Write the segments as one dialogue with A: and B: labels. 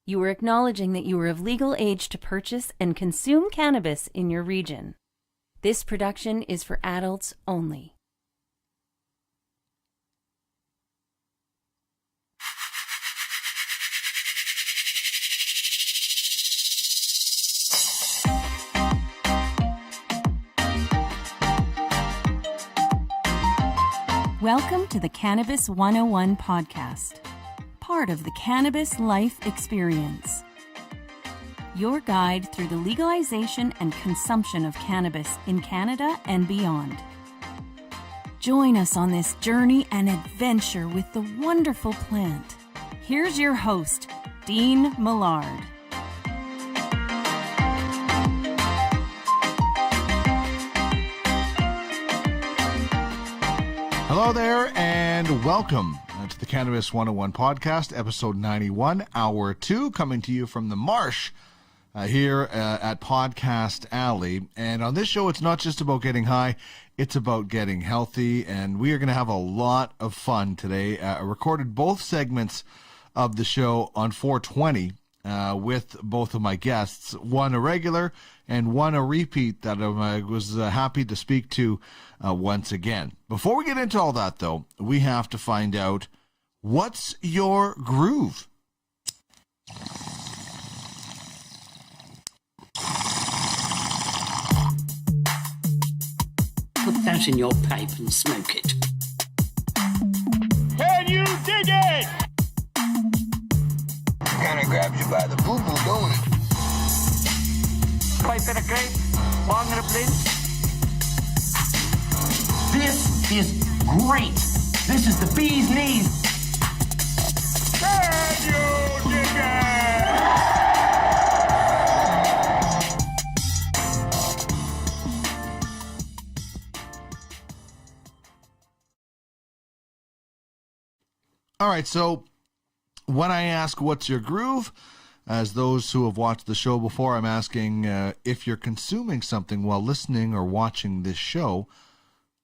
A: You are acknowledging that you are of legal age to purchase and consume cannabis in your region. This production is for adults only. Welcome to the Cannabis 101 podcast, part of the Cannabis Life Experience. Your guide through the legalization and consumption of cannabis in Canada and beyond. Join us on this journey and adventure with the wonderful plant. Here's your host, Dean Millard.
B: Hello there, and welcome to the Cannabis 101 podcast, episode 91, hour 2, coming to you from the Marsh here at Podcast Alley. And on this show, it's not just about getting high, it's about getting healthy, and we are going to have a lot of fun today. I recorded both segments of the show on 420 with both of my guests, one a regular and one a repeat that I was happy to speak to once again. Before we get into all that, though, we have to find out, what's your groove?
C: Put that in your pipe and smoke it.
D: Can you dig it?
E: Kinda grabs you by the boo-boo, don't it?
D: Pipe in a grape, long in a blend.
F: This is great. This is the bee's knees.
D: Can you dig it?
B: All right, so when I ask what's your groove, as those who have watched the show before, I'm asking if you're consuming something while listening or watching this show,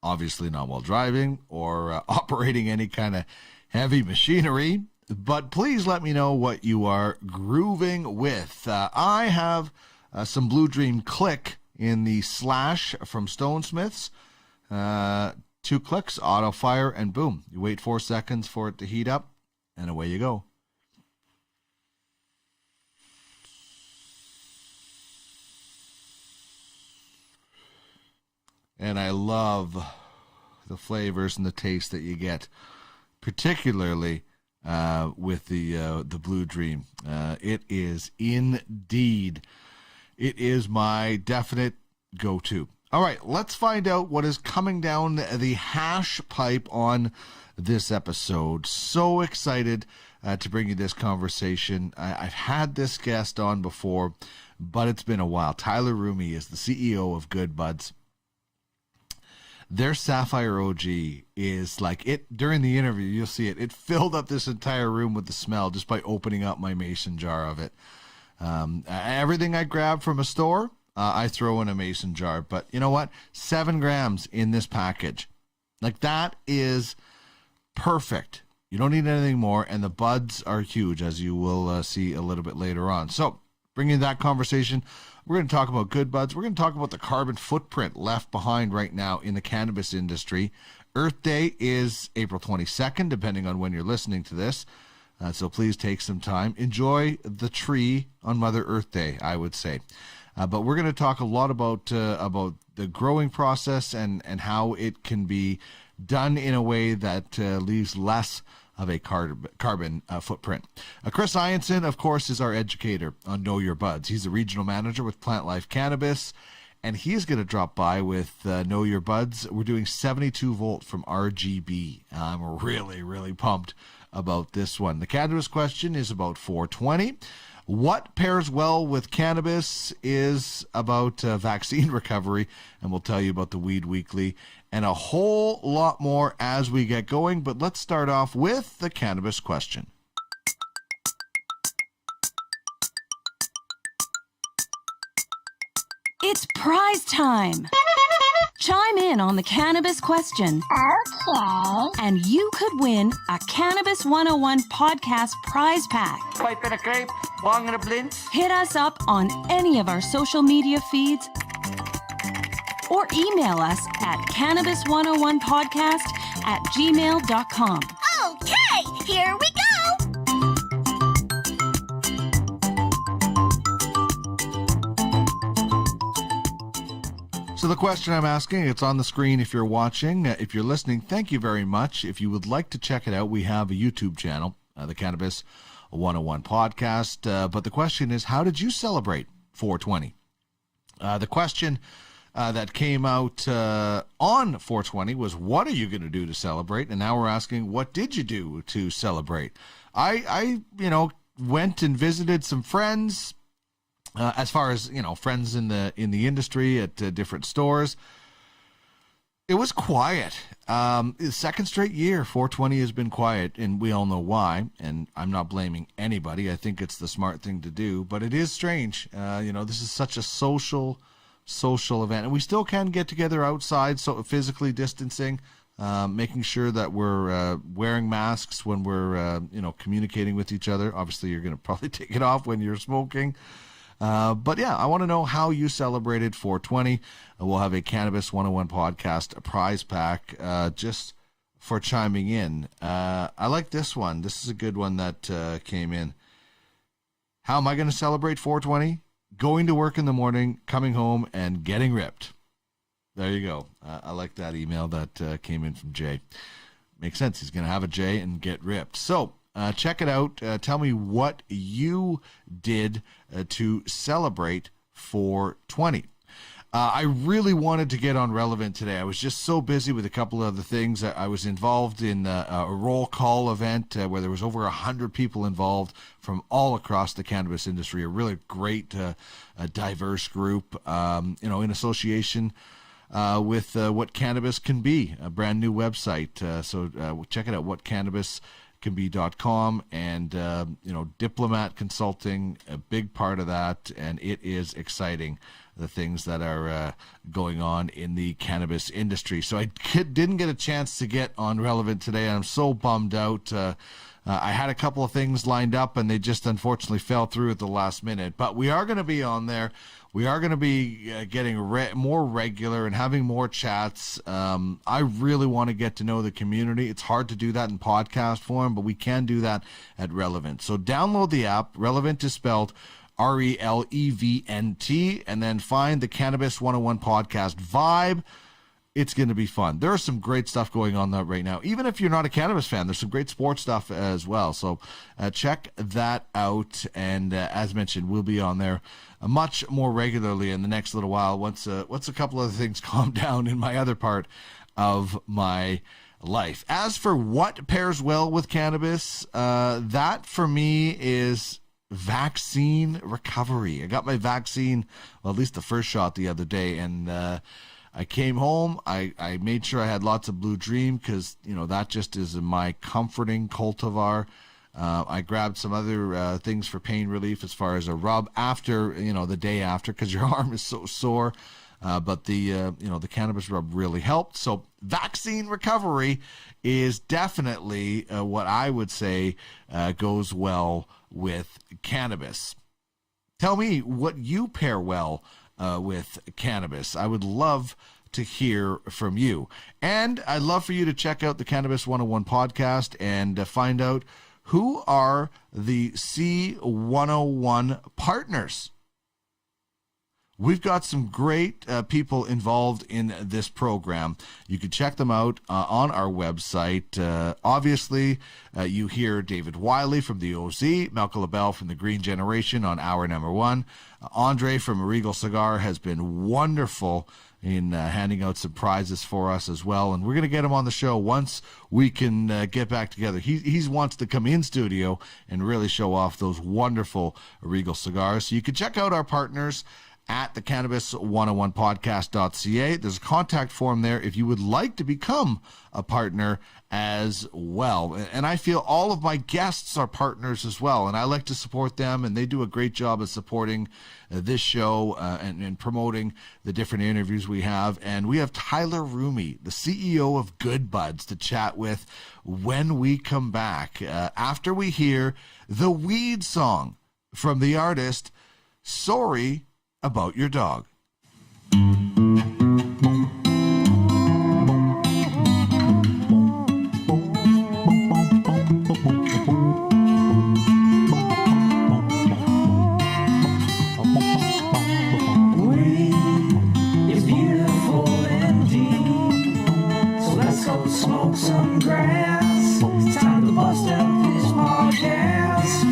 B: obviously not while driving or operating any kind of heavy machinery, but please let me know what you are grooving with. I have some Blue Dream Click in the Slash from Stone Smiths. 2 clicks, auto fire, and boom. You wait 4 seconds for it to heat up, and away you go. And I love the flavors and the taste that you get, particularly with the Blue Dream. It is indeed. It is my definite go-to. All right, let's find out what is coming down the hash pipe on this episode. So excited to bring you this conversation. I've had this guest on before, but it's been a while. Tyler Rumi is the CEO of Good Buds. Their Sapphire OG is like it. During the interview, you'll see it. It filled up this entire room with the smell just by opening up my mason jar of it. Everything I grab from a store, I throw in a mason jar. But you know what? 7 grams in this package. Like, that is perfect. You don't need anything more. And the buds are huge, as you will see a little bit later on. So, bringing that conversation, we're going to talk about Good Buds. We're going to talk about the carbon footprint left behind right now in the cannabis industry. Earth Day is April 22nd, depending on when you're listening to this. So please take some time. Enjoy the tree on Mother Earth Day, I would say. But we're going to talk a lot about the growing process and how it can be done in a way that leaves less of a carbon footprint. Chris Ianson, of course, is our educator on Know Your Buds. He's the regional manager with Plantlife Cannabis, and he's going to drop by with Know Your Buds. We're doing 72 volt from RGB. I'm really, really pumped about this one. The cannabis question is about 420. What pairs well with cannabis is about vaccine recovery, and we'll tell you about the Weed Weekly and a whole lot more as we get going. But let's start off with the cannabis question.
A: It's prize time! Chime in on the cannabis question.
G: Okay.
A: And you could win a Cannabis 101 podcast prize pack.
D: Pipe and a crepe, bong and a blint.
A: Hit us up on any of our social media feeds or email us at cannabis101podcast@gmail.com.
G: Okay, here we go.
B: So the question I'm asking, it's on the screen if you're watching. If you're listening, thank you very much. If you would like to check it out, we have a YouTube channel, the Cannabis 101 Podcast. But the question is, how did you celebrate 420? The question that came out on 420 was, what are you going to do to celebrate? And now we're asking, what did you do to celebrate? I went and visited some friends. As far as, friends in the industry at different stores, it was quiet. The second straight year, 420 has been quiet, and we all know why. And I'm not blaming anybody. I think it's the smart thing to do, but it is strange. This is such a social event, and we still can get together outside, so physically distancing, making sure that we're wearing masks when we're communicating with each other. Obviously, you're going to probably take it off when you're smoking. But yeah, I want to know how you celebrated 420. We'll have a Cannabis 101 podcast, a prize pack, just for chiming in. I like this one. This is a good one that came in. How am I going to celebrate 420? Going to work in the morning, coming home, and getting ripped. There you go. I like that email that came in from Jay. Makes sense. He's going to have a J and get ripped. So, check it out. Tell me what you did to celebrate 420. I really wanted to get on Relevant today. I was just so busy with a couple of other things. I was involved in a roll call event where there was over 100 people involved from all across the cannabis industry. A really great, diverse group, in association with What Cannabis Can Be, a brand new website. So check it out, whatcannabiscanbe.com, and Diplomat Consulting, a big part of that, and it is exciting, the things that are going on in the cannabis industry. So I didn't get a chance to get on Relevant today. I'm so bummed out. I had a couple of things lined up, and they just unfortunately fell through at the last minute. But we are going to be on there. We are going to be getting more regular and having more chats. I really want to get to know the community. It's hard to do that in podcast form, but we can do that at Relevant. So download the app. Relevant is spelled RELEVNT, and then find the Cannabis 101 podcast vibe. It's going to be fun. There is some great stuff going on there right now. Even if you're not a cannabis fan, there's some great sports stuff as well. So check that out. And as mentioned, we'll be on there much more regularly in the next little while once a couple of things calm down in my other part of my life. As for what pairs well with cannabis, that for me is vaccine recovery. I got my vaccine, well, at least the first shot the other day, and I came home. I made sure I had lots of Blue Dream because, that just is my comforting cultivar. I grabbed some other things for pain relief as far as a rub after, the day after, because your arm is so sore. But the cannabis rub really helped. So vaccine recovery is definitely what I would say goes well with cannabis. Tell me what you pair well with cannabis. I would love to hear from you. And I'd love for you to check out the Cannabis 101 podcast and find out who are the C101 partners. We've got some great people involved in this program. You can check them out on our website. Obviously, you hear David Wiley from the OZ, Malcolm LaBelle from the Green Generation on hour number 1. Andre from Regal Cigar has been wonderful in handing out some prizes for us as well. And we're going to get him on the show once we can get back together. He wants to come in studio and really show off those wonderful Regal cigars. So you can check out our partners at the cannabis101podcast.ca. There's a contact form there if you would like to become a partner as well. And I feel all of my guests are partners as well, and I like to support them, and they do a great job of supporting this show and promoting the different interviews we have. And we have Tyler Rumi, the CEO of Good Buds, to chat with when we come back, after we hear the weed song from the artist Sorry About Your Dog.
H: Smoke some grass. It's time to bust out this podcast.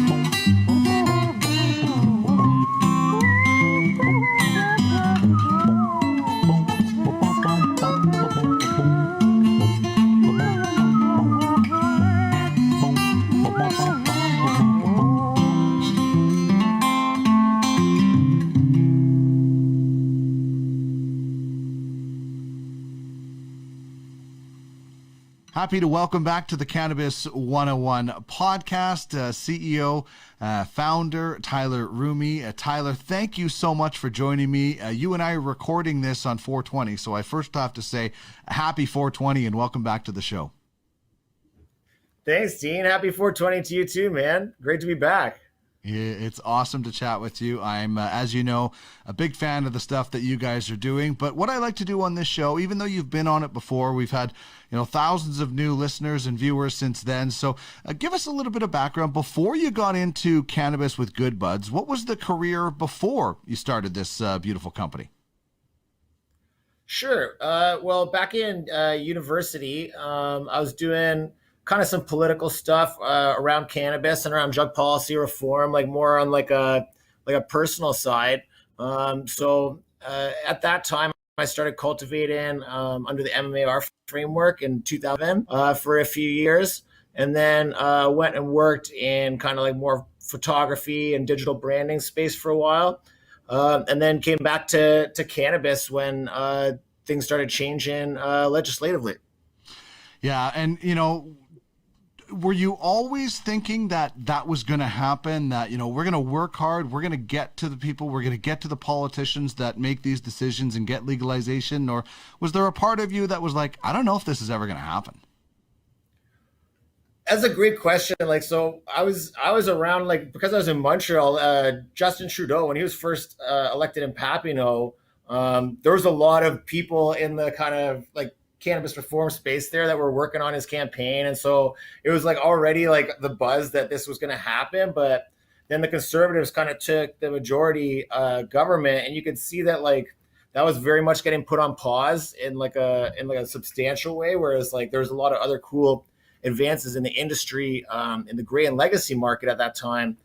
B: Happy to welcome back to the Cannabis 101 podcast, CEO, founder, Tyler Rumi. Tyler, thank you so much for joining me. You and I are recording this on 420, so I first have to say happy 420 and welcome back to the show.
I: Thanks, Dean. Happy 420 to you too, man. Great to be back.
B: It's awesome to chat with you. I'm, as you know, a big fan of the stuff that you guys are doing. But what I like to do on this show, even though you've been on it before, we've had, thousands of new listeners and viewers since then. So give us a little bit of background. Before you got into cannabis with Good Buds, what was the career before you started this beautiful company?
I: Sure. Well, back in university, I was doing kind of some political stuff around cannabis and around drug policy reform, like more on like a personal side. So at that time, I started cultivating under the MMAR framework in 2000 for a few years, and then went and worked in kind of like more photography and digital branding space for a while, and then came back to cannabis when things started changing legislatively.
B: Yeah, and were you always thinking that that was going to happen, that, we're going to work hard, we're going to get to the people, we're going to get to the politicians that make these decisions and get legalization? Or was there a part of you that was like, I don't know if this is ever going to happen?
I: That's a great question. So I was around, because I was in Montreal, Justin Trudeau, when he was first elected in Papineau, there was a lot of people in the kind of cannabis reform space there that were working on his campaign. And so it was already the buzz that this was going to happen. But then the Conservatives kind of took the majority government, and you could see that that was very much getting put on pause in a substantial way. Whereas there was a lot of other cool advances in the industry, in the gray and legacy market at that time.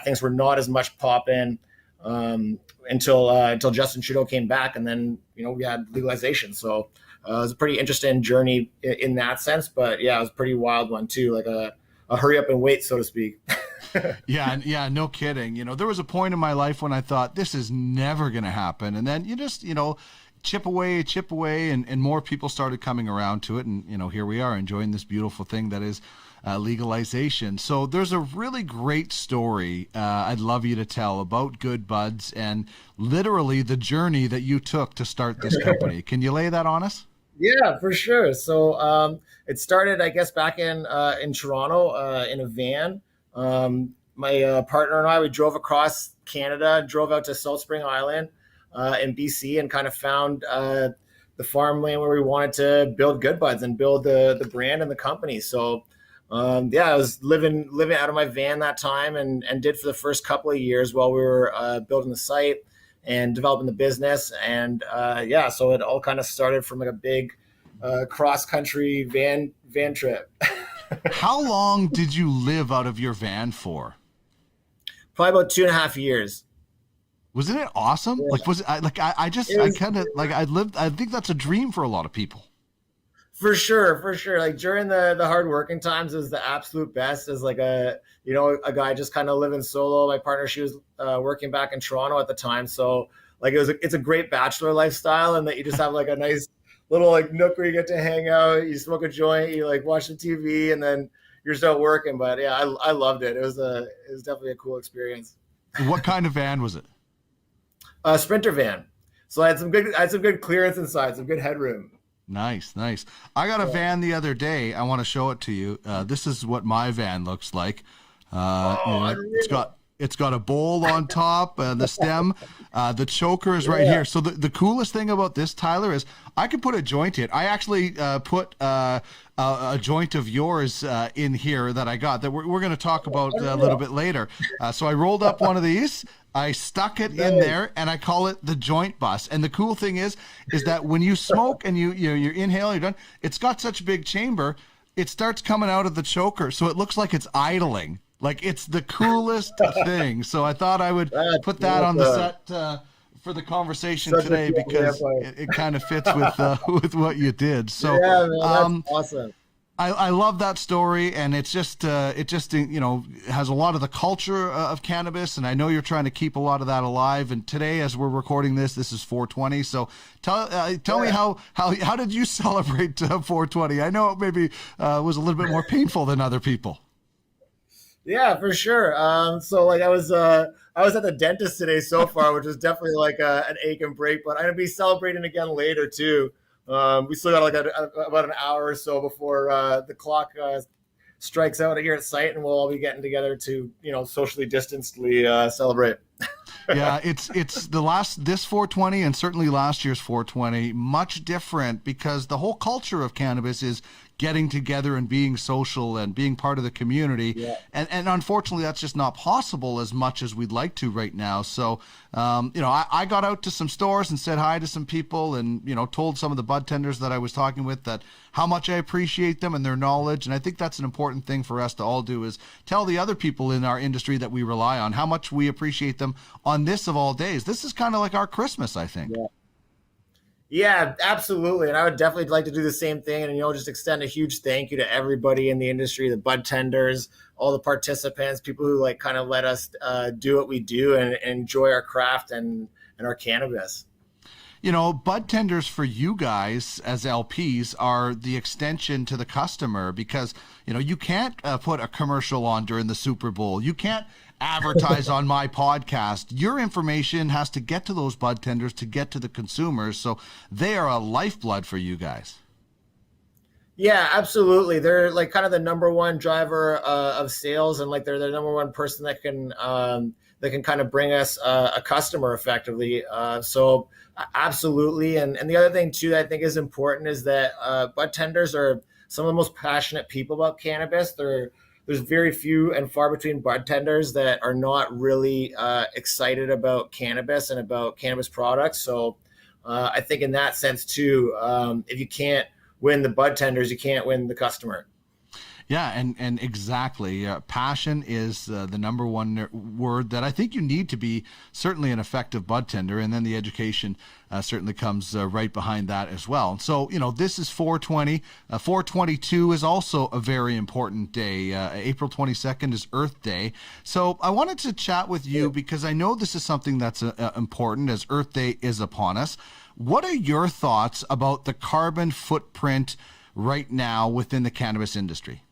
I: Things were not as much popping until Justin Trudeau came back, and then we had legalization. So it was a pretty interesting journey in that sense, but yeah, it was a pretty wild one too, a hurry up and wait, so to speak.
B: Yeah, no kidding. There was a point in my life when I thought this is never going to happen, and then you just chip away, and more people started coming around to it, and here we are enjoying this beautiful thing that is legalization. So there's a really great story I'd love you to tell about Good Buds and literally the journey that you took to start this company. Can you lay that on us?
I: Yeah, for sure. So it started, I guess, back in Toronto in a van. My partner and I, we drove across Canada, drove out to Salt Spring Island in BC, and kind of found the farmland where we wanted to build Good Buds and build the brand and the company. So I was living out of my van that time, and did for the first couple of years while we were building the site and developing the business. And so it all kind of started from a big cross-country van trip.
B: How long did you live out of your van for?
I: Probably about 2.5 years.
B: Wasn't it awesome? Yeah. I think that's a dream for a lot of people.
I: For sure, for sure. Like during the hard working times is the absolute best. As like a guy just kind of living solo. My partner, she was working back in Toronto at the time, so like it's a great bachelor lifestyle, and that you just have like a nice little like nook where you get to hang out, you smoke a joint, you like watch the TV, and then you're still working. But yeah, I loved it. It was definitely a cool experience.
B: What kind of van was it?
I: A Sprinter van. So I had some good clearance inside, some good headroom.
B: Nice. I got a van the other day. I want to show it to you. This is what my van looks like. It's got a bowl on top, the stem, the choker is right here. So the coolest thing about this, Tyler, is I could put a joint in. I actually put a joint of yours in here that I got that we're going to talk about a little bit later. So I rolled up one of these. I stuck it in there, and I call it the joint bus. And the cool thing is that when you smoke and you inhale, you're done. It's got such a big chamber, it starts coming out of the choker, so it looks like it's idling. Like it's the coolest thing. So I thought I would put that on the set for the conversation today because it kind of fits with what you did. So
I: yeah, man, that's awesome.
B: I love that story, and it just has a lot of the culture of cannabis, and I know you're trying to keep a lot of that alive. And today, as we're recording this is 420. So tell me how did you celebrate 420? I know it maybe was a little bit more painful than other people.
I: Yeah, for sure. So like I was at the dentist today so far, which was definitely like an ache and break. But I'm gonna be celebrating again later too. We still got like about an hour or so before the clock strikes out here at site, and we'll all be getting together to socially distancedly celebrate.
B: Yeah, it's this 420 and certainly last year's 420 much different because the whole culture of cannabis is getting together and being social and being part of the community. Yeah. And unfortunately, that's just not possible as much as we'd like to right now. So, I got out to some stores and said hi to some people and, told some of the bud tenders that I was talking with that how much I appreciate them and their knowledge. And I think that's an important thing for us to all do is tell the other people in our industry that we rely on how much we appreciate them on this of all days. This is kind of like our Christmas, I think.
I: Yeah, absolutely. And I would definitely like to do the same thing and, just extend a huge thank you to everybody in the industry, the bud tenders, all the participants, people who like kind of let us do what we do and enjoy our craft and our cannabis.
B: Bud tenders for you guys as LPs are the extension to the customer because, you can't put a commercial on during the Super Bowl. You can't advertise on my podcast. Your information has to get to those bud tenders to get to the consumers. So they are a lifeblood for you guys.
I: Yeah, absolutely. They're like kind of the number one driver of sales, and like they're the number one person that can kind of bring us a customer effectively. So absolutely. And the other thing too that I think is important is that bud tenders are some of the most passionate people about cannabis. There's very few and far between bud tenders that are not really excited about cannabis and about cannabis products. So I think in that sense too, if you can't win the bud tenders, you can't win the customer.
B: Yeah, and exactly. Passion is the number one word that I think you need to be certainly an effective bud tender, and then the education certainly comes right behind that as well. So, this is 420. 422 is also a very important day. April 22nd is Earth Day. So I wanted to chat with you because I know this is something that's important as Earth Day is upon us. What are your thoughts about the carbon footprint right now within the cannabis industry?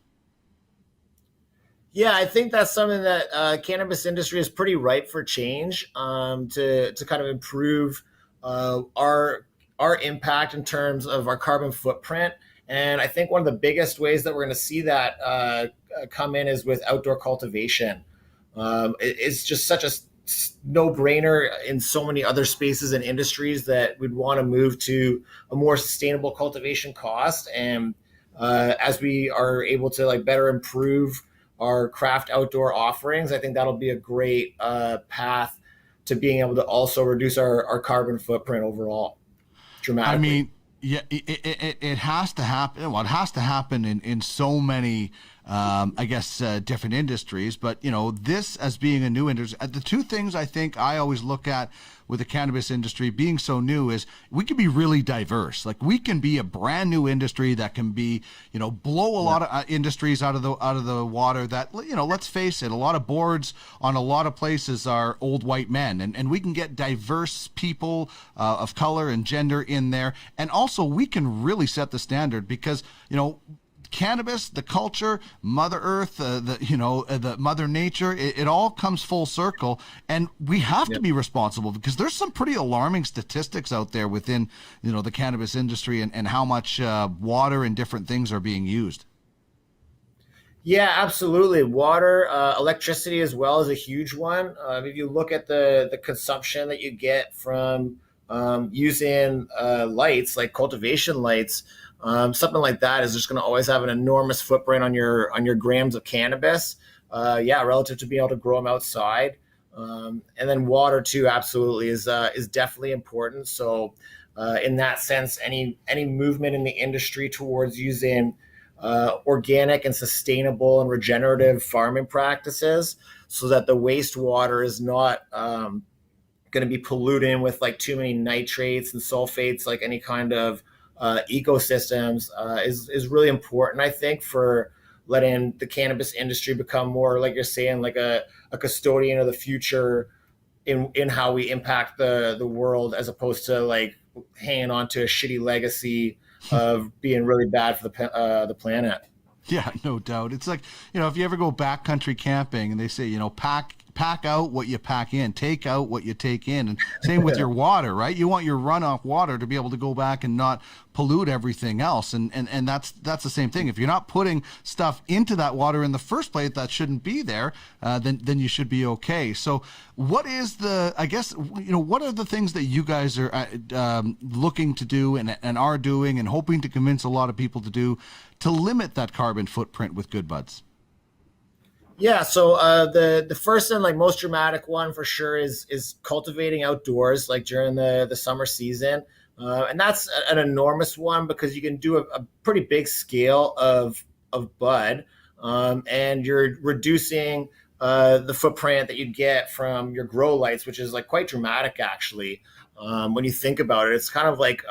I: Yeah, I think that's something that cannabis industry is pretty ripe for change to kind of improve our impact in terms of our carbon footprint. And I think one of the biggest ways that we're going to see that come in is with outdoor cultivation. It's just such a no-brainer in so many other spaces and industries that we'd want to move to a more sustainable cultivation cost. And as we are able to like better improve our craft outdoor offerings, I think that'll be a great path to being able to also reduce our carbon footprint overall dramatically.
B: I mean, yeah, it has to happen. Well, it has to happen in so many I guess, different industries. But, this as being a new industry, the two things I think I always look at with the cannabis industry being so new is we can be really diverse. Like we can be a brand new industry that can be, blow a lot of industries out of the water that, let's face it, a lot of boards on a lot of places are old white men, and we can get diverse people of color and gender in there. And also we can really set the standard because, cannabis, the culture, Mother Earth, the Mother Nature, it all comes full circle, and we have to be responsible because there's some pretty alarming statistics out there within, the cannabis industry and how much water and different things are being used.
I: Yeah, absolutely. Water, electricity as well is a huge one. If you look at the consumption that you get from using lights, like cultivation lights, something like that is just going to always have an enormous footprint on your grams of cannabis. Relative to being able to grow them outside. And then water too, absolutely is definitely important. So in that sense, any movement in the industry towards using organic and sustainable and regenerative farming practices so that the wastewater is not going to be polluting with like too many nitrates and sulfates, like any kind of ecosystems is really important, I think, for letting the cannabis industry become more, like you're saying, like a custodian of the future in how we impact the world, as opposed to like hanging on to a shitty legacy of being really bad for the planet.
B: Yeah, no doubt. It's like, if you ever go backcountry camping and they say, pack out what you pack in, take out what you take in. And same with your water, right? You want your runoff water to be able to go back and not pollute everything else. And that's the same thing. If you're not putting stuff into that water in the first place that shouldn't be there, then you should be okay. So what is what are the things that you guys are looking to do and are doing and hoping to convince a lot of people to do to limit that carbon footprint with Good Buds?
I: Yeah, so the first and like most dramatic one for sure is cultivating outdoors, like during the summer season, and that's an enormous one because you can do a pretty big scale of bud, and you're reducing the footprint that you get from your grow lights, which is like quite dramatic actually. When you think about it, it's kind of like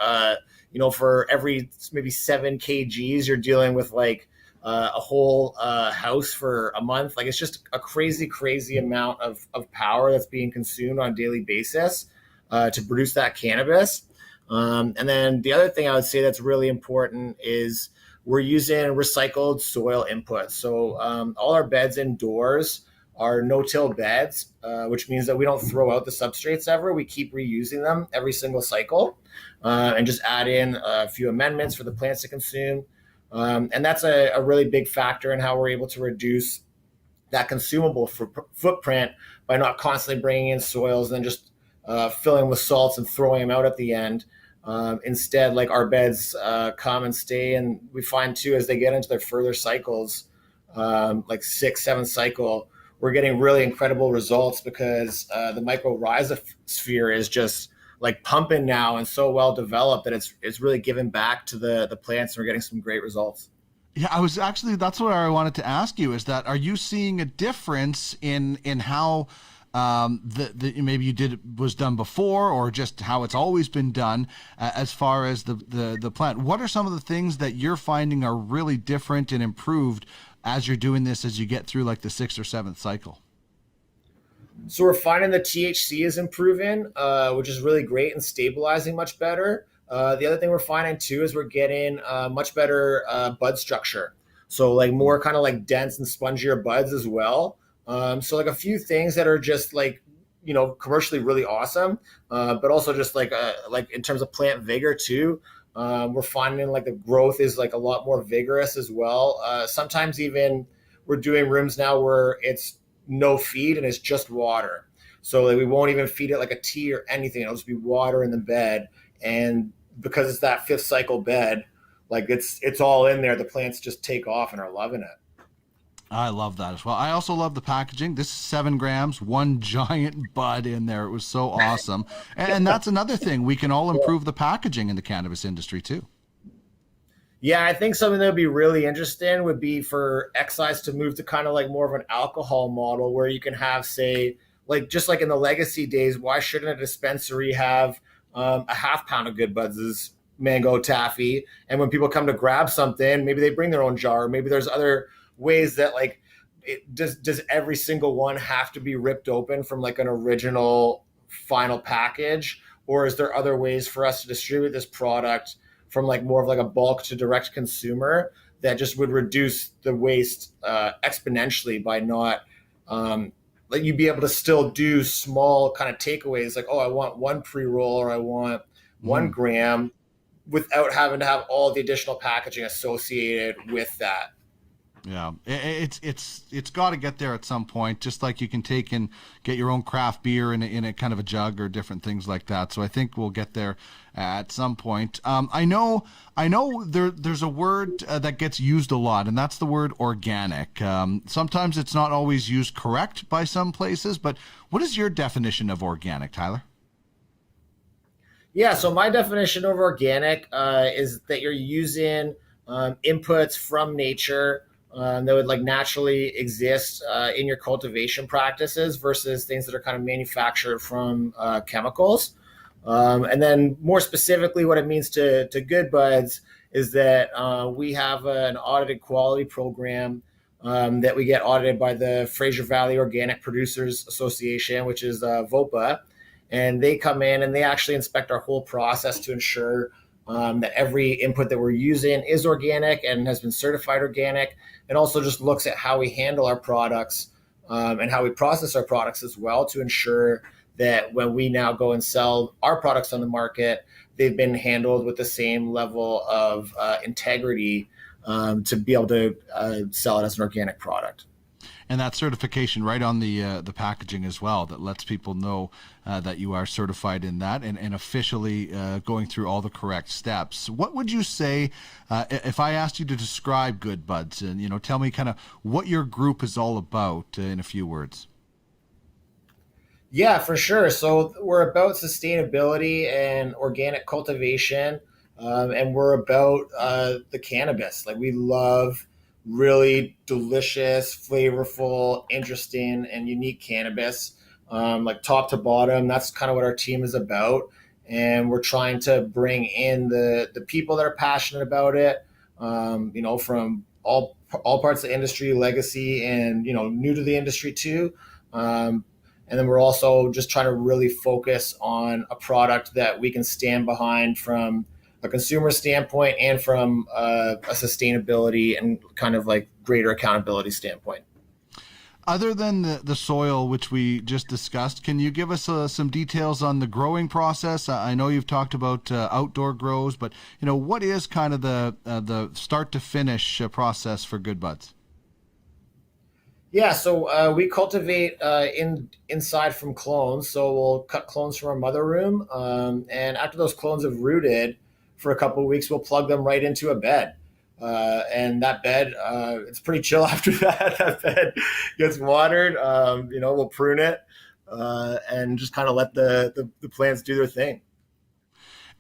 I: for every maybe 7 kgs, you're dealing with like a whole house for a month. Like it's just a crazy amount of power that's being consumed on a daily basis to produce that cannabis. And then the other thing I would say that's really important is we're using recycled soil inputs. So all our beds indoors are no-till beds, which means that we don't throw out the substrates ever. We keep reusing them every single cycle and just add in a few amendments for the plants to consume. And that's a really big factor in how we're able to reduce that consumable footprint by not constantly bringing in soils and then just filling with salts and throwing them out at the end. Instead, like our beds come and stay, and we find too, as they get into their further cycles, like 6-7 cycle, we're getting really incredible results because the mycorrhizosphere is just like pumping now and so well developed that it's really giving back to the plants, and we're getting some great results.
B: Yeah, that's what I wanted to ask you, is that are you seeing a difference in how maybe was done before, or just how it's always been done as far as the plant? What are some of the things that you're finding are really different and improved as you're doing this, as you get through like the 6th or 7th cycle?
I: So we're finding the THC is improving, which is really great, and stabilizing much better. The other thing we're finding too is we're getting much better bud structure. So like more kind of like dense and spongier buds as well. So like a few things that are just like, commercially really awesome, but also just like in terms of plant vigor too. We're finding like the growth is like a lot more vigorous as well. Sometimes even we're doing rooms now where it's no feed and it's just water. So like we won't even feed it like a tea or anything. It'll just be water in the bed. And because it's that 5th cycle bed, like it's all in there. The plants just take off and are loving it.
B: I love that as well. I also love the packaging. This is 7 grams, 1 giant bud in there. It was so awesome. And that's another thing. We can all improve the packaging in the cannabis industry too.
I: Yeah, I think something that would be really interesting would be for excise to move to kind of like more of an alcohol model where you can have, say, like just like in the legacy days, why shouldn't a dispensary have a half pound of Good Buds' mango taffy? And when people come to grab something, maybe they bring their own jar. Maybe there's other ways that like does every single one have to be ripped open from like an original final package, or is there other ways for us to distribute this product from like more of like a bulk to direct consumer that just would reduce the waste exponentially by not like you'd be able to still do small kind of takeaways like, oh, I want one pre-roll or I want 1 gram without having to have all the additional packaging associated with that.
B: Yeah, it's got to get there at some point. Just like you can take and get your own craft beer in a kind of a jug or different things like that. So I think we'll get there at some point. I know there's a word that gets used a lot, and that's the word organic. Sometimes it's not always used correct by some places, but what is your definition of organic, Tyler?
I: Yeah, so my definition of organic is that you're using inputs from nature that would like naturally exist in your cultivation practices versus things that are kind of manufactured from chemicals. And then more specifically, what it means to Good Buds is that we have an audited quality program that we get audited by the Fraser Valley Organic Producers Association, which is VOPA. And they come in and they actually inspect our whole process to ensure that every input that we're using is organic and has been certified organic, and also just looks at how we handle our products and how we process our products as well to ensure that when we now go and sell our products on the market, they've been handled with the same level of integrity to be able to sell it as an organic product.
B: And that certification right on the packaging as well, that lets people know that you are certified in that and officially going through all the correct steps. What would you say if I asked you to describe Good Buds and tell me kind of what your group is all about in a few words?
I: Yeah, for sure. So we're about sustainability and organic cultivation, and we're about the cannabis. Like we love really delicious, flavorful, interesting, and unique cannabis, like top to bottom. That's kind of what our team is about, and we're trying to bring in the people that are passionate about it. From all parts of the industry, legacy, and new to the industry too. And then we're also just trying to really focus on a product that we can stand behind from a consumer standpoint and from a sustainability and kind of like greater accountability standpoint.
B: Other than the soil, which we just discussed, can you give us some details on the growing process? I know you've talked about outdoor grows, but what is kind of the start to finish process for Good Buds?
I: Yeah, so we cultivate inside from clones. So we'll cut clones from our mother room, and after those clones have rooted for a couple of weeks, we'll plug them right into a bed. And that bed, it's pretty chill after that. That bed gets watered. We'll prune it and just kind of let the plants do their thing.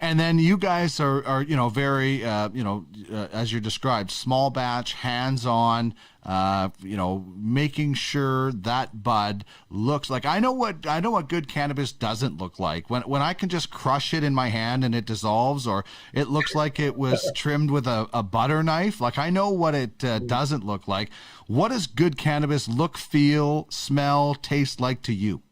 B: And then you guys are very, as you described, small batch, hands-on, making sure that bud looks like, I know what good cannabis doesn't look like. When I can just crush it in my hand and it dissolves, or it looks like it was trimmed with a butter knife. Like I know what it doesn't look like. What does good cannabis look, feel, smell, taste like to you?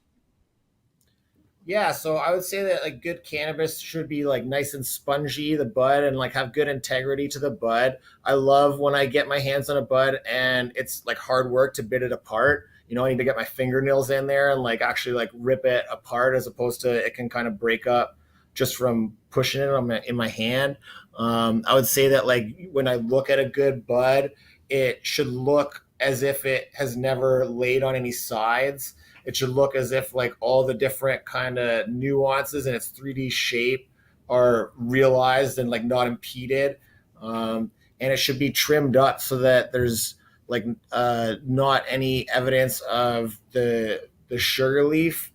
I: Yeah, so I would say that like good cannabis should be like nice and spongy, the bud, and like have good integrity to the bud. I love when I get my hands on a bud and it's like hard work to bit it apart. I need to get my fingernails in there and like actually like rip it apart, as opposed to it can kind of break up just from pushing it in my hand. I would say that like when I look at a good bud, it should look as if it has never laid on any sides. It should look as if like all the different kind of nuances in its 3D shape are realized and like not impeded. And it should be trimmed up so that there's like not any evidence of the sugar leaf.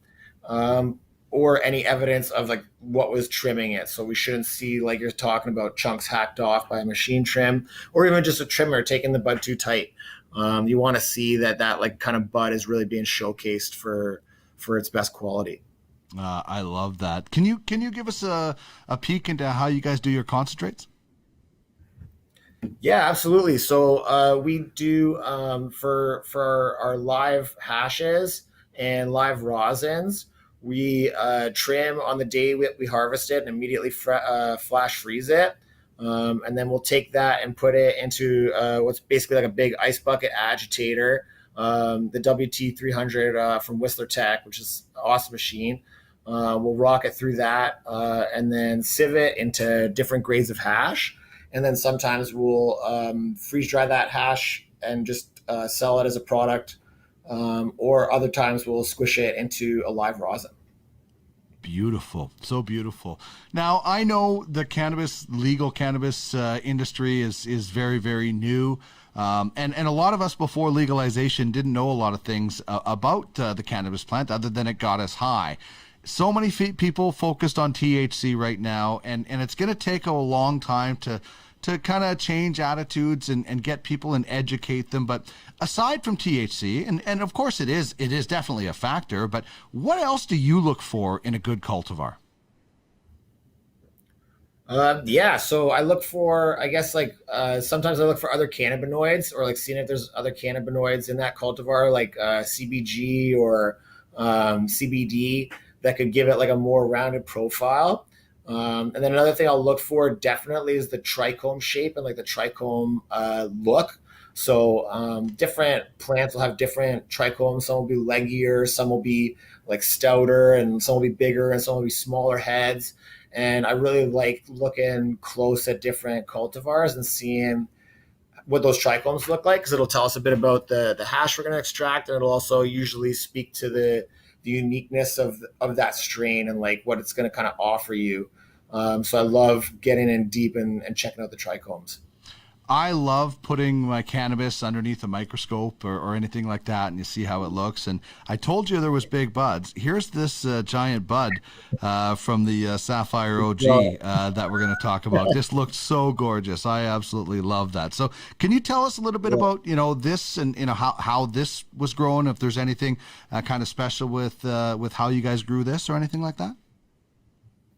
I: or any evidence of like what was trimming it. So we shouldn't see, like you're talking about, chunks hacked off by a machine trim, or even just a trimmer taking the bud too tight. You want to see that like kind of bud is really being showcased for its best quality.
B: I love that. Can you give us a peek into how you guys do your concentrates?
I: Yeah, absolutely. So we do for our live hashes and live rosins, we trim on the day we harvest it and immediately flash freeze it. And then we'll take that and put it into what's basically like a big ice bucket agitator, the WT300 from Whistler Tech, which is an awesome machine. We'll rock it through that and then sieve it into different grades of hash. And then sometimes we'll freeze dry that hash and just sell it as a product. Or other times we'll squish it into a live rosin.
B: Beautiful. So beautiful. Now, I know the legal cannabis industry is very, very new. And a lot of us before legalization didn't know a lot of things about the cannabis plant other than it got us high. So many people focused on THC right now, and it's going to take a long time to kind of change attitudes and get people and educate them. But aside from THC, and of course it is definitely a factor, but what else do you look for in a good cultivar?
I: Yeah, so I look for, I guess, like sometimes I look for other cannabinoids, or like seeing if there's other cannabinoids in that cultivar, like CBG or CBD, that could give it like a more rounded profile. And then another thing I'll look for definitely is the trichome shape and like the trichome look. So different plants will have different trichomes. Some will be leggier, some will be like stouter, and some will be bigger, and some will be smaller heads. And I really like looking close at different cultivars and seeing what those trichomes look like, because it'll tell us a bit about the hash we're going to extract, and it'll also usually speak to the uniqueness of that strain and like what it's going to kind of offer you. So I love getting in deep and checking out the trichomes.
B: I love putting my cannabis underneath a microscope or anything like that, and you see how it looks. And I told you there was big buds. Here's this giant bud from the Sapphire OG that we're going to talk about. This looked so gorgeous. I absolutely love that. So can you tell us a little bit about, this and, how this was grown, if there's anything kind of special with how you guys grew this or anything like that?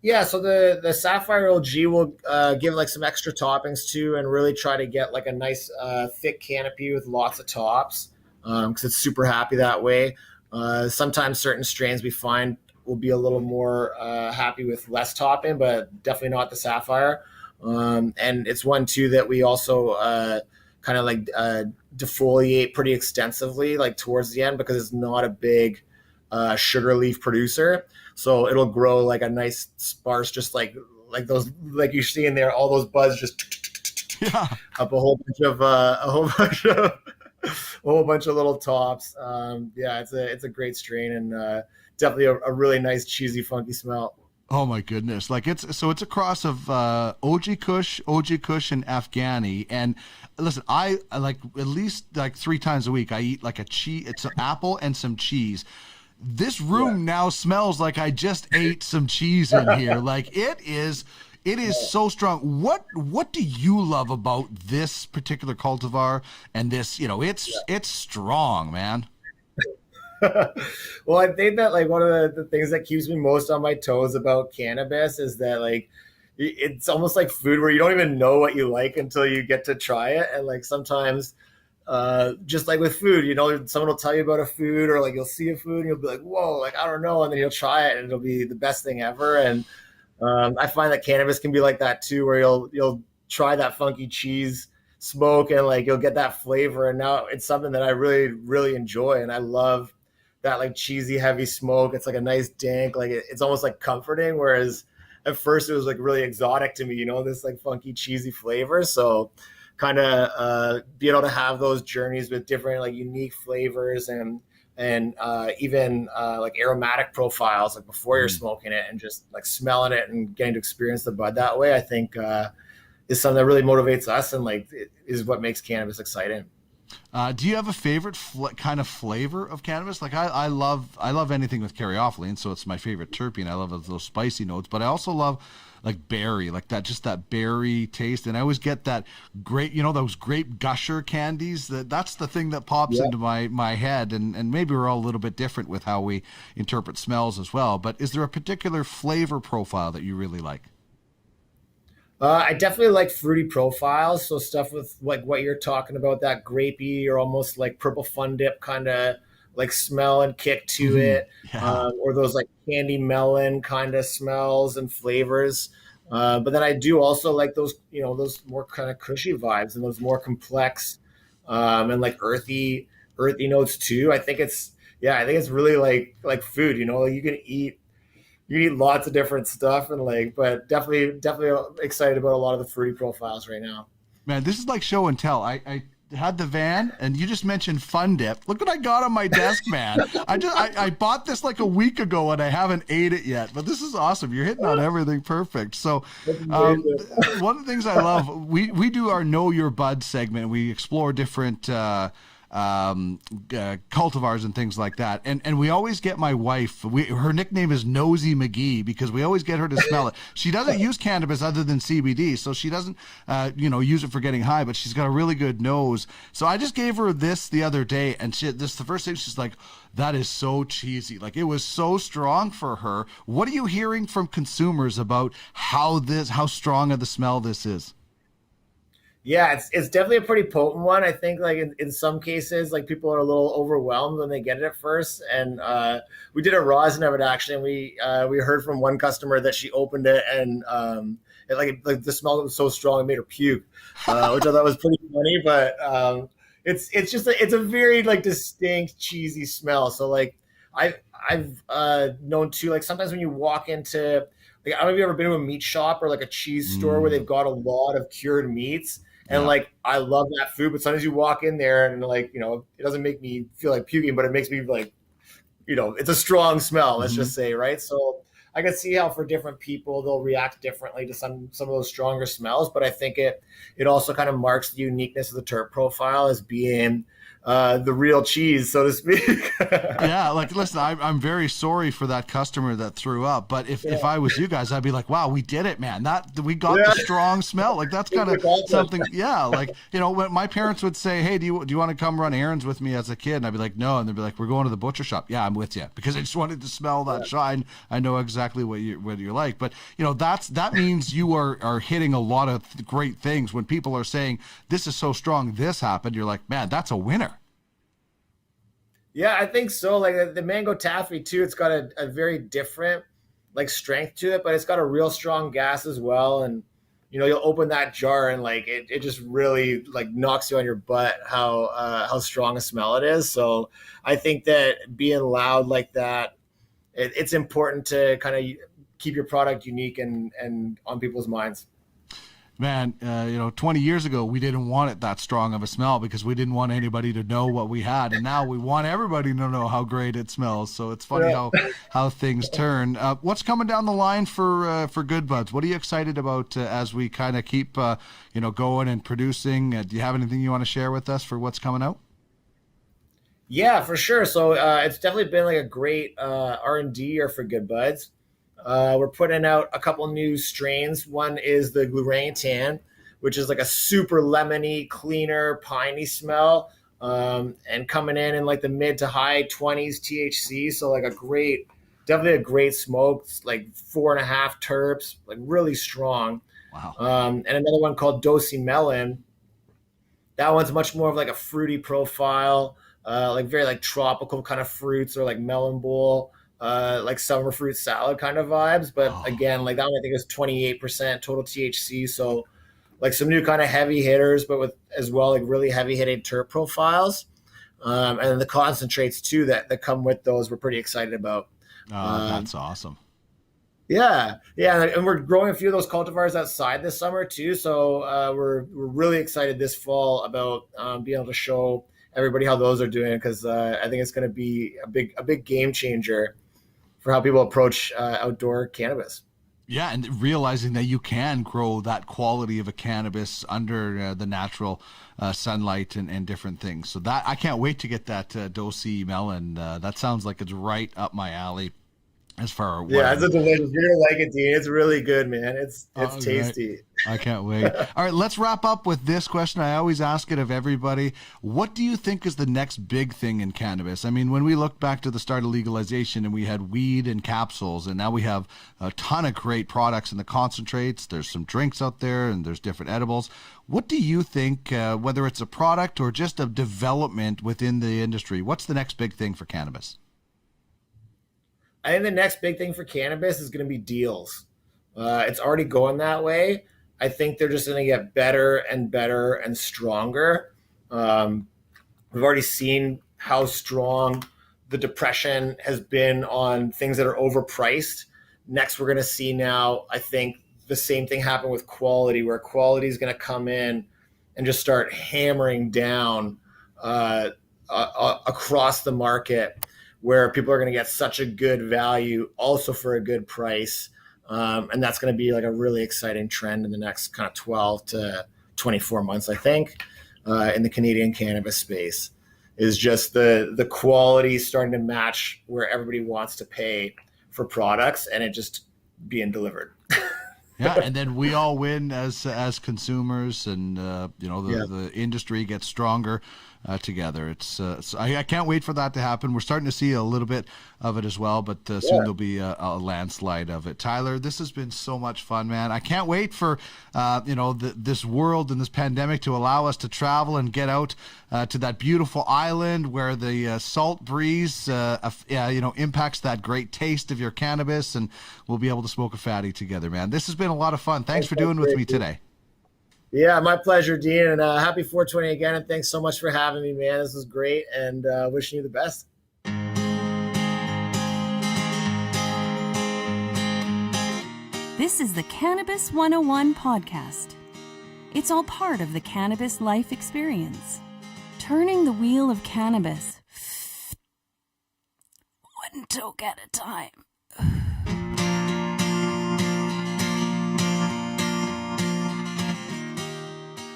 I: Yeah, so the Sapphire OG will give like some extra toppings too, and really try to get like a nice thick canopy with lots of tops, because it's super happy that way. Sometimes certain strains we find will be a little more happy with less topping, but definitely not the Sapphire. And it's one too that we also kind of like defoliate pretty extensively, like towards the end, because it's not a big sugar leaf producer. So it'll grow like a nice sparse, just like those, like you see in there, all those buds just up a whole bunch of little tops. Yeah, it's a great strain, and definitely a really nice, cheesy, funky smell.
B: Oh my goodness. Like it's a cross of OG Kush, and Afghani. And listen, I like at least like 3 times a week I eat like it's an apple and some cheese. This room now smells like I just ate some cheese in here. Like it is so strong. What do you love about this particular cultivar and this, it's strong, man.
I: Well, I think that like one of the things that keeps me most on my toes about cannabis is that like it's almost like food, where you don't even know what you like until you get to try it. And like sometimes just like with food, someone will tell you about a food, or like you'll see a food and you'll be like, whoa, like I don't know, and then you'll try it and it'll be the best thing ever. And I find that cannabis can be like that too, where you'll try that funky cheese smoke and like you'll get that flavor, and now it's something that I really, really enjoy. And I love that like cheesy heavy smoke. It's like a nice dank, like it's almost like comforting, whereas at first it was like really exotic to me, this like funky cheesy flavor. So kind of be able to have those journeys with different like unique flavors and even like aromatic profiles, like before you're smoking it, and just like smelling it and getting to experience the bud that way, I think is something that really motivates us, and like is what makes cannabis exciting.
B: Do you have a favorite kind of flavor of cannabis? Like I love anything with caryophyllene, so it's my favorite terpene. I love those spicy notes, but I also love like berry, like that, just that berry taste. And I always get that great, those grape gusher candies. That's the thing that pops into my head. And maybe we're all a little bit different with how we interpret smells as well. But is there a particular flavor profile that you really like?
I: I definitely like fruity profiles. So stuff with like what you're talking about, that grapey or almost like purple fun dip kind of like smell and kick to it.
B: Yeah.
I: Or those like candy melon kind of smells and flavors. But then I do also like those, those more kind of cushy vibes and those more complex and like earthy notes too. I think it's really like food, like you can eat lots of different stuff but definitely excited about a lot of the fruity profiles right now.
B: Man, this is like show and tell. I had the van and you just mentioned fun dip. Look what I got on my desk, man. I bought this like a week ago and I haven't ate it yet, but this is awesome. You're hitting on everything perfect. So one of the things I love, we do our Know Your Bud segment. We explore different cultivars and things like that, and we always get my wife, her nickname is Nosy McGee because we always get her to smell it. She doesn't use cannabis other than CBD, so she doesn't use it for getting high, but she's got a really good nose. So I just gave her this the other day, and this the first thing she's like, that is so cheesy. Like, it was so strong for her. What are you hearing from consumers about how strong of the smell this is?
I: Yeah, it's definitely a pretty potent one. I think like in some cases, like people are a little overwhelmed when they get it at first. And we did a rosin of it actually, and we heard from one customer that she opened it and the smell was so strong it made her puke, which I thought was pretty funny. But it's a very like distinct cheesy smell. So like I've known too, like sometimes when you walk into, like, I don't know if you've ever been to a meat shop or like a cheese store where they've got a lot of cured meats. And like, I love that food, but sometimes you walk in there and like, it doesn't make me feel like puking, but it makes me like, it's a strong smell, let's just say, right? So I can see how for different people, they'll react differently to some of those stronger smells. But I think it also kind of marks the uniqueness of the terp profile as being the real cheese, so to speak.
B: Yeah, like listen, I'm very sorry for that customer that threw up, but if I was you guys, I'd be like, wow, we did it, man. We got the strong smell. Like that's kind of something. Yeah, like when my parents would say, hey, do you want to come run errands with me as a kid? And I'd be like, no, and they'd be like, we're going to the butcher shop. Yeah, I'm with you because I just wanted to smell that shine. I know exactly what you're like, but that means you are hitting a lot of great things. When people are saying this is so strong, this happened, you're like, man, that's a winner.
I: Yeah, I think so. Like the mango taffy too, it's got a very different like strength to it, but it's got a real strong gas as well. And you'll open that jar and like it just really like knocks you on your butt how strong a smell it is. So I think that being loud like that, it's important to kind of keep your product unique and on people's minds.
B: Man, 20 years ago, we didn't want it that strong of a smell because we didn't want anybody to know what we had. And now we want everybody to know how great it smells. So it's funny how things turn. What's coming down the line for Good Buds? What are you excited about as we kind of keep, going and producing? Do you have anything you want to share with us for what's coming out?
I: Yeah, for sure. So it's definitely been like a great R&D year for Good Buds. We're putting out a couple new strains. One is the Glurantan, which is like a super lemony, cleaner, piney smell, and coming in like the mid to high 20s THC. So like definitely a great smoke. It's like 4.5 terps, like really strong.
B: Wow.
I: And another one called Dosey Melon. That one's much more of like a fruity profile, like very like tropical kind of fruits or like melon bowl. Like summer fruit salad kind of vibes. But again, like that one I think is 28% total THC. So like some new kind of heavy hitters, but with as well like really heavy hitting terp profiles. And then the concentrates too that come with those we're pretty excited about.
B: That's awesome.
I: Yeah. And we're growing a few of those cultivars outside this summer too. So we're really excited this fall about being able to show everybody how those are doing because I think it's going to be a big game changer for how people approach outdoor cannabis.
B: Yeah, and realizing that you can grow that quality of a cannabis under the natural sunlight and different things. So that I can't wait to get that Dosi melon. That sounds like it's right up my alley. As far as
I: Yeah, it's a delicious. You're gonna like it, Dean. It's really good, man. It's tasty.
B: Right. I can't wait. All right, let's wrap up with this question. I always ask it of everybody. What do you think is the next big thing in cannabis? I mean, when we look back to the start of legalization and we had weed and capsules, and now we have a ton of great products in the concentrates. There's some drinks out there, and there's different edibles. What do you think, whether it's a product or just a development within the industry, what's the next big thing for cannabis?
I: I think the next big thing for cannabis is going to be deals. It's already going that way. I think they're just going to get better and better and stronger. We've already seen how strong the depression has been on things that are overpriced. Next, we're going to see now, I think, the same thing happen with quality, where quality is going to come in and just start hammering down across the market, where people are going to get such a good value also for a good price. And that's going to be like a really exciting trend in the next kind of 12 to 24 months, I think, in the Canadian cannabis space, is just the quality starting to match where everybody wants to pay for products, and it just being delivered.
B: Yeah, and then we all win as consumers, and the industry gets stronger together. It's I can't wait for that to happen. We're starting to see a little bit of it as well, but soon there'll be a landslide of it. Tyler, this has been so much fun, man. I can't wait for this world and this pandemic to allow us to travel and get out to that beautiful island where the salt breeze impacts that great taste of your cannabis, and we'll be able to smoke a fatty together, man. This has been a lot of fun. Thanks for doing with me today.
I: Yeah, my pleasure, Dean, and happy 420 again, and thanks so much for having me, man. This was great, and wishing you the best.
A: This is the Cannabis 101 podcast. It's all part of the cannabis life experience. Turning the wheel of cannabis one toke at a time.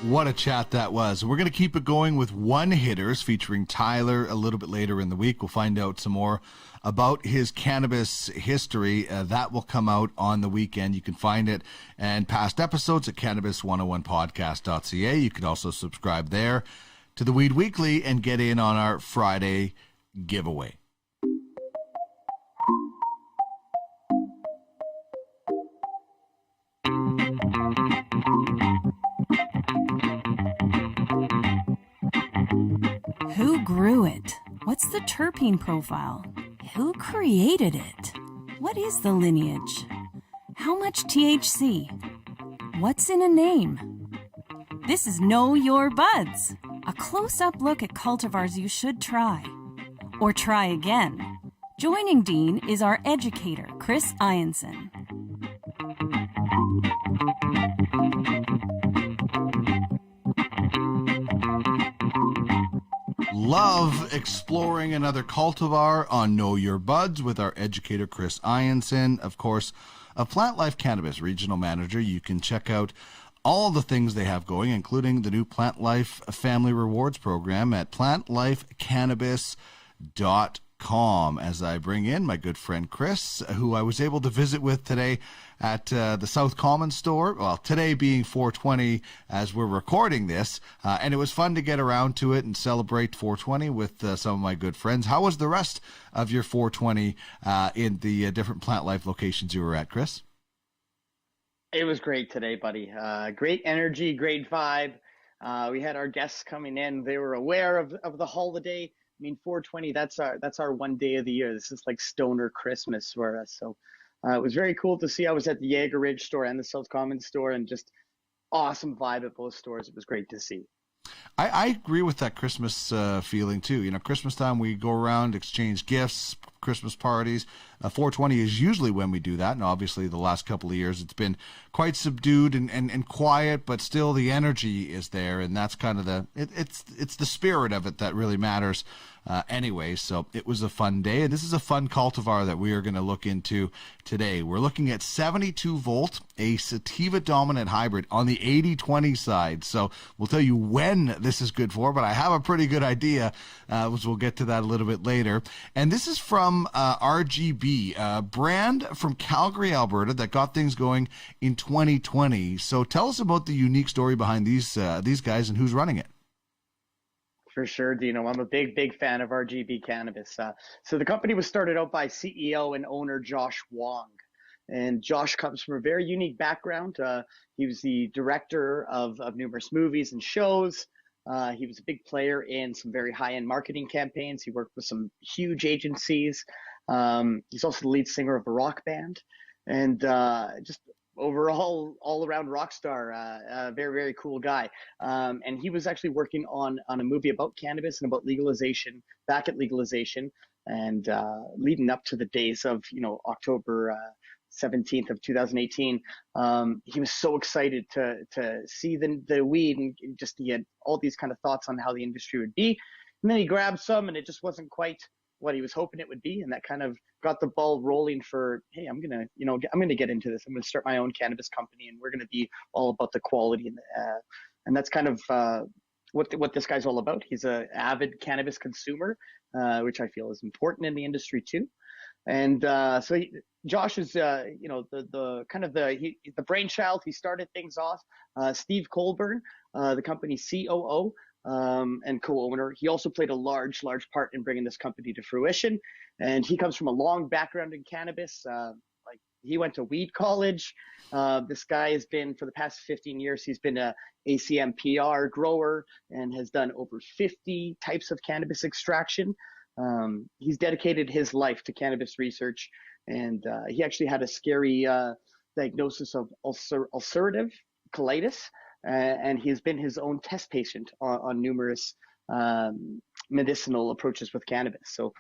B: What a chat that was. We're going to keep it going with one hitters featuring Tyler a little bit later in the week. We'll find out some more about his cannabis history. That will come out on the weekend. You can find it and past episodes at cannabis101podcast.ca. You can also subscribe there to the Weed Weekly and get in on our Friday giveaway.
A: Who grew it? What's the terpene profile? Who created it? What is the lineage? How much THC? What's in a name? This is Know Your Buds, a close-up look at cultivars you should try. Or try again. Joining Dean is our educator, Chris Ianson.
B: Love exploring another cultivar on Know Your Buds with our educator, Chris Ianson. Of course, a Plantlife Cannabis regional manager. You can check out all the things they have going, including the new Plantlife Family Rewards program at plantlifecannabis.com. As I bring in my good friend Chris, who I was able to visit with today at the South Common store. Well, today being 420 as we're recording this, and it was fun to get around to it and celebrate 420 with some of my good friends. How was the rest of your 420 in the different Plant Life locations you were at, Chris?
J: It was great today, buddy. Great energy, great vibe. We had our guests coming in. They were aware of the holiday. I mean, 420, that's our one day of the year. This is like stoner Christmas for us. So it was very cool to see. I was at the Jaeger Ridge store and the South Common store, and just awesome vibe at both stores. It was great to see.
B: I agree with that Christmas feeling too. You know, Christmas time we go around, exchange gifts, Christmas parties. 420 is usually when we do that, and obviously the last couple of years it's been quite subdued and quiet, but still the energy is there, and that's kind of it's the spirit of it that really matters anyway, so it was a fun day. And this is a fun cultivar that we are going to look into today. We're looking at 72 volt, a sativa dominant hybrid on the 80-20 side. So we'll tell you when this is good for, but I have a pretty good idea, which we'll get to that a little bit later. And this is from RGB, a brand from Calgary, Alberta that got things going in 2020. So tell us about the unique story behind these guys and who's running it.
J: For sure, Dino. I'm a big fan of RGB Cannabis. So the company was started out by CEO and owner Josh Wong. And Josh comes from a very unique background. He was the director of numerous movies and shows. He was a big player in some very high-end marketing campaigns. He worked with some huge agencies. He's also the lead singer of a rock band. And just overall, all-around rock star, very cool guy. And he was actually working on a movie about cannabis and about legalization, back at legalization, and leading up to the days of, October 17th of 2018. He was so excited to see the weed, and just he had all these kind of thoughts on how the industry would be. And then he grabbed some, and it just wasn't quite what he was hoping it would be, and that kind of got the ball rolling for, hey, I'm gonna get into this. I'm gonna start my own cannabis company, and we're gonna be all about the quality, and that's kind of what this guy's all about. He's an avid cannabis consumer, which I feel is important in the industry too. And Josh is the brainchild. He started things off. Steve Colburn, the company's COO. And co-owner. He also played a large part in bringing this company to fruition. And he comes from a long background in cannabis. He went to weed college. This guy has been, for the past 15 years, he's been a ACM PR grower and has done over 50 types of cannabis extraction. He's dedicated his life to cannabis research. And he actually had a scary diagnosis of ulcerative colitis. And he's been his own test patient on numerous medicinal approaches with cannabis. So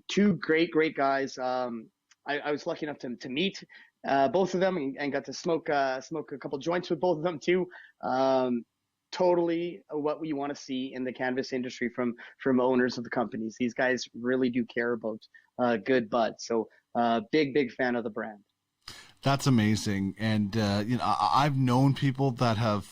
J: two great guys. I was lucky enough to meet both of them and got to smoke a couple joints with both of them too. Totally what we want to see in the cannabis industry from owners of the companies. These guys really do care about good bud. So big fan of the brand.
B: That's amazing. And, I've known people that have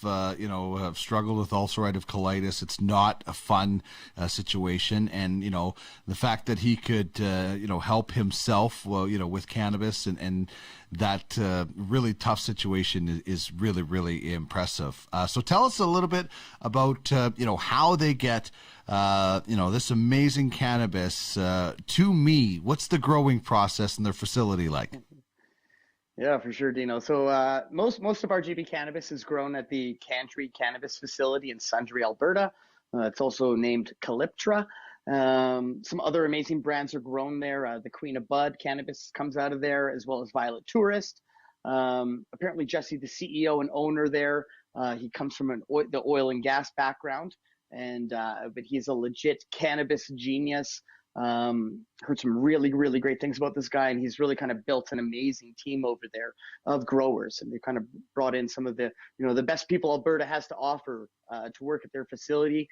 B: struggled with ulcerative colitis. It's not a fun situation. And, the fact that he could, help himself, with cannabis and that really tough situation is really impressive. So tell us a little bit about, how they get, this amazing cannabis to me. What's the growing process in their facility like?
J: Yeah, for sure, Dino. So most of RGB Cannabis is grown at the Cantry Cannabis facility in Sundre, Alberta. It's also named Calyptra. Some other amazing brands are grown there. The Queen of Bud Cannabis comes out of there, as well as Violet Tourist. Apparently, Jesse, the CEO and owner there, he comes from the oil and gas background, but he's a legit cannabis genius. Heard some really great things about this guy, and he's really kind of built an amazing team over there of growers, and they kind of brought in some of the the best people Alberta has to offer to work at their facility.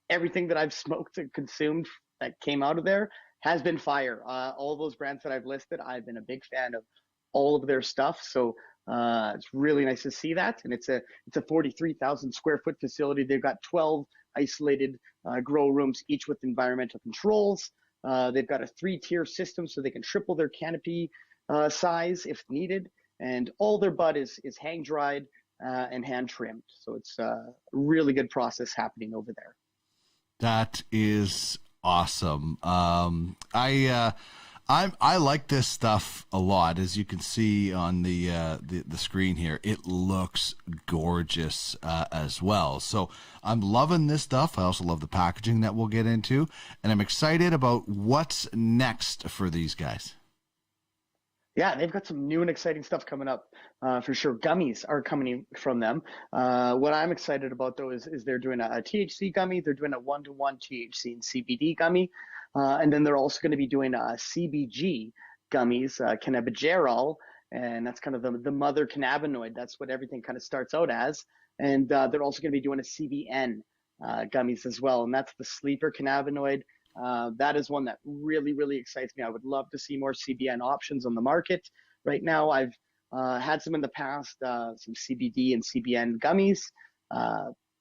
J: Everything that I've smoked and consumed that came out of there has been fire. All those brands that I've listed, I've been a big fan of all of their stuff. So it's really nice to see that, and it's a 43,000 square foot facility. They've got 12 isolated grow rooms, each with environmental controls. They've got a 3-tier system, so they can triple their canopy size if needed. And all their bud is hang dried and hand trimmed. So it's a really good process happening over there.
B: That is awesome. I like this stuff a lot. As you can see on the screen here, it looks gorgeous as well. So I'm loving this stuff. I also love the packaging that we'll get into, and I'm excited about what's next for these guys.
J: Yeah, they've got some new and exciting stuff coming up for sure. Gummies are coming from them. What I'm excited about, though, is they're doing a THC gummy. They're doing a 1-to-1 THC and CBD gummy. And then they're also going to be doing CBG gummies, cannabigerol, and that's kind of the mother cannabinoid. That's what everything kind of starts out as. And they're also going to be doing a CBN gummies as well, and that's the sleeper cannabinoid. That is one that really, really excites me. I would love to see more CBN options on the market. Right now, I've had some in the past, some CBD and CBN gummies.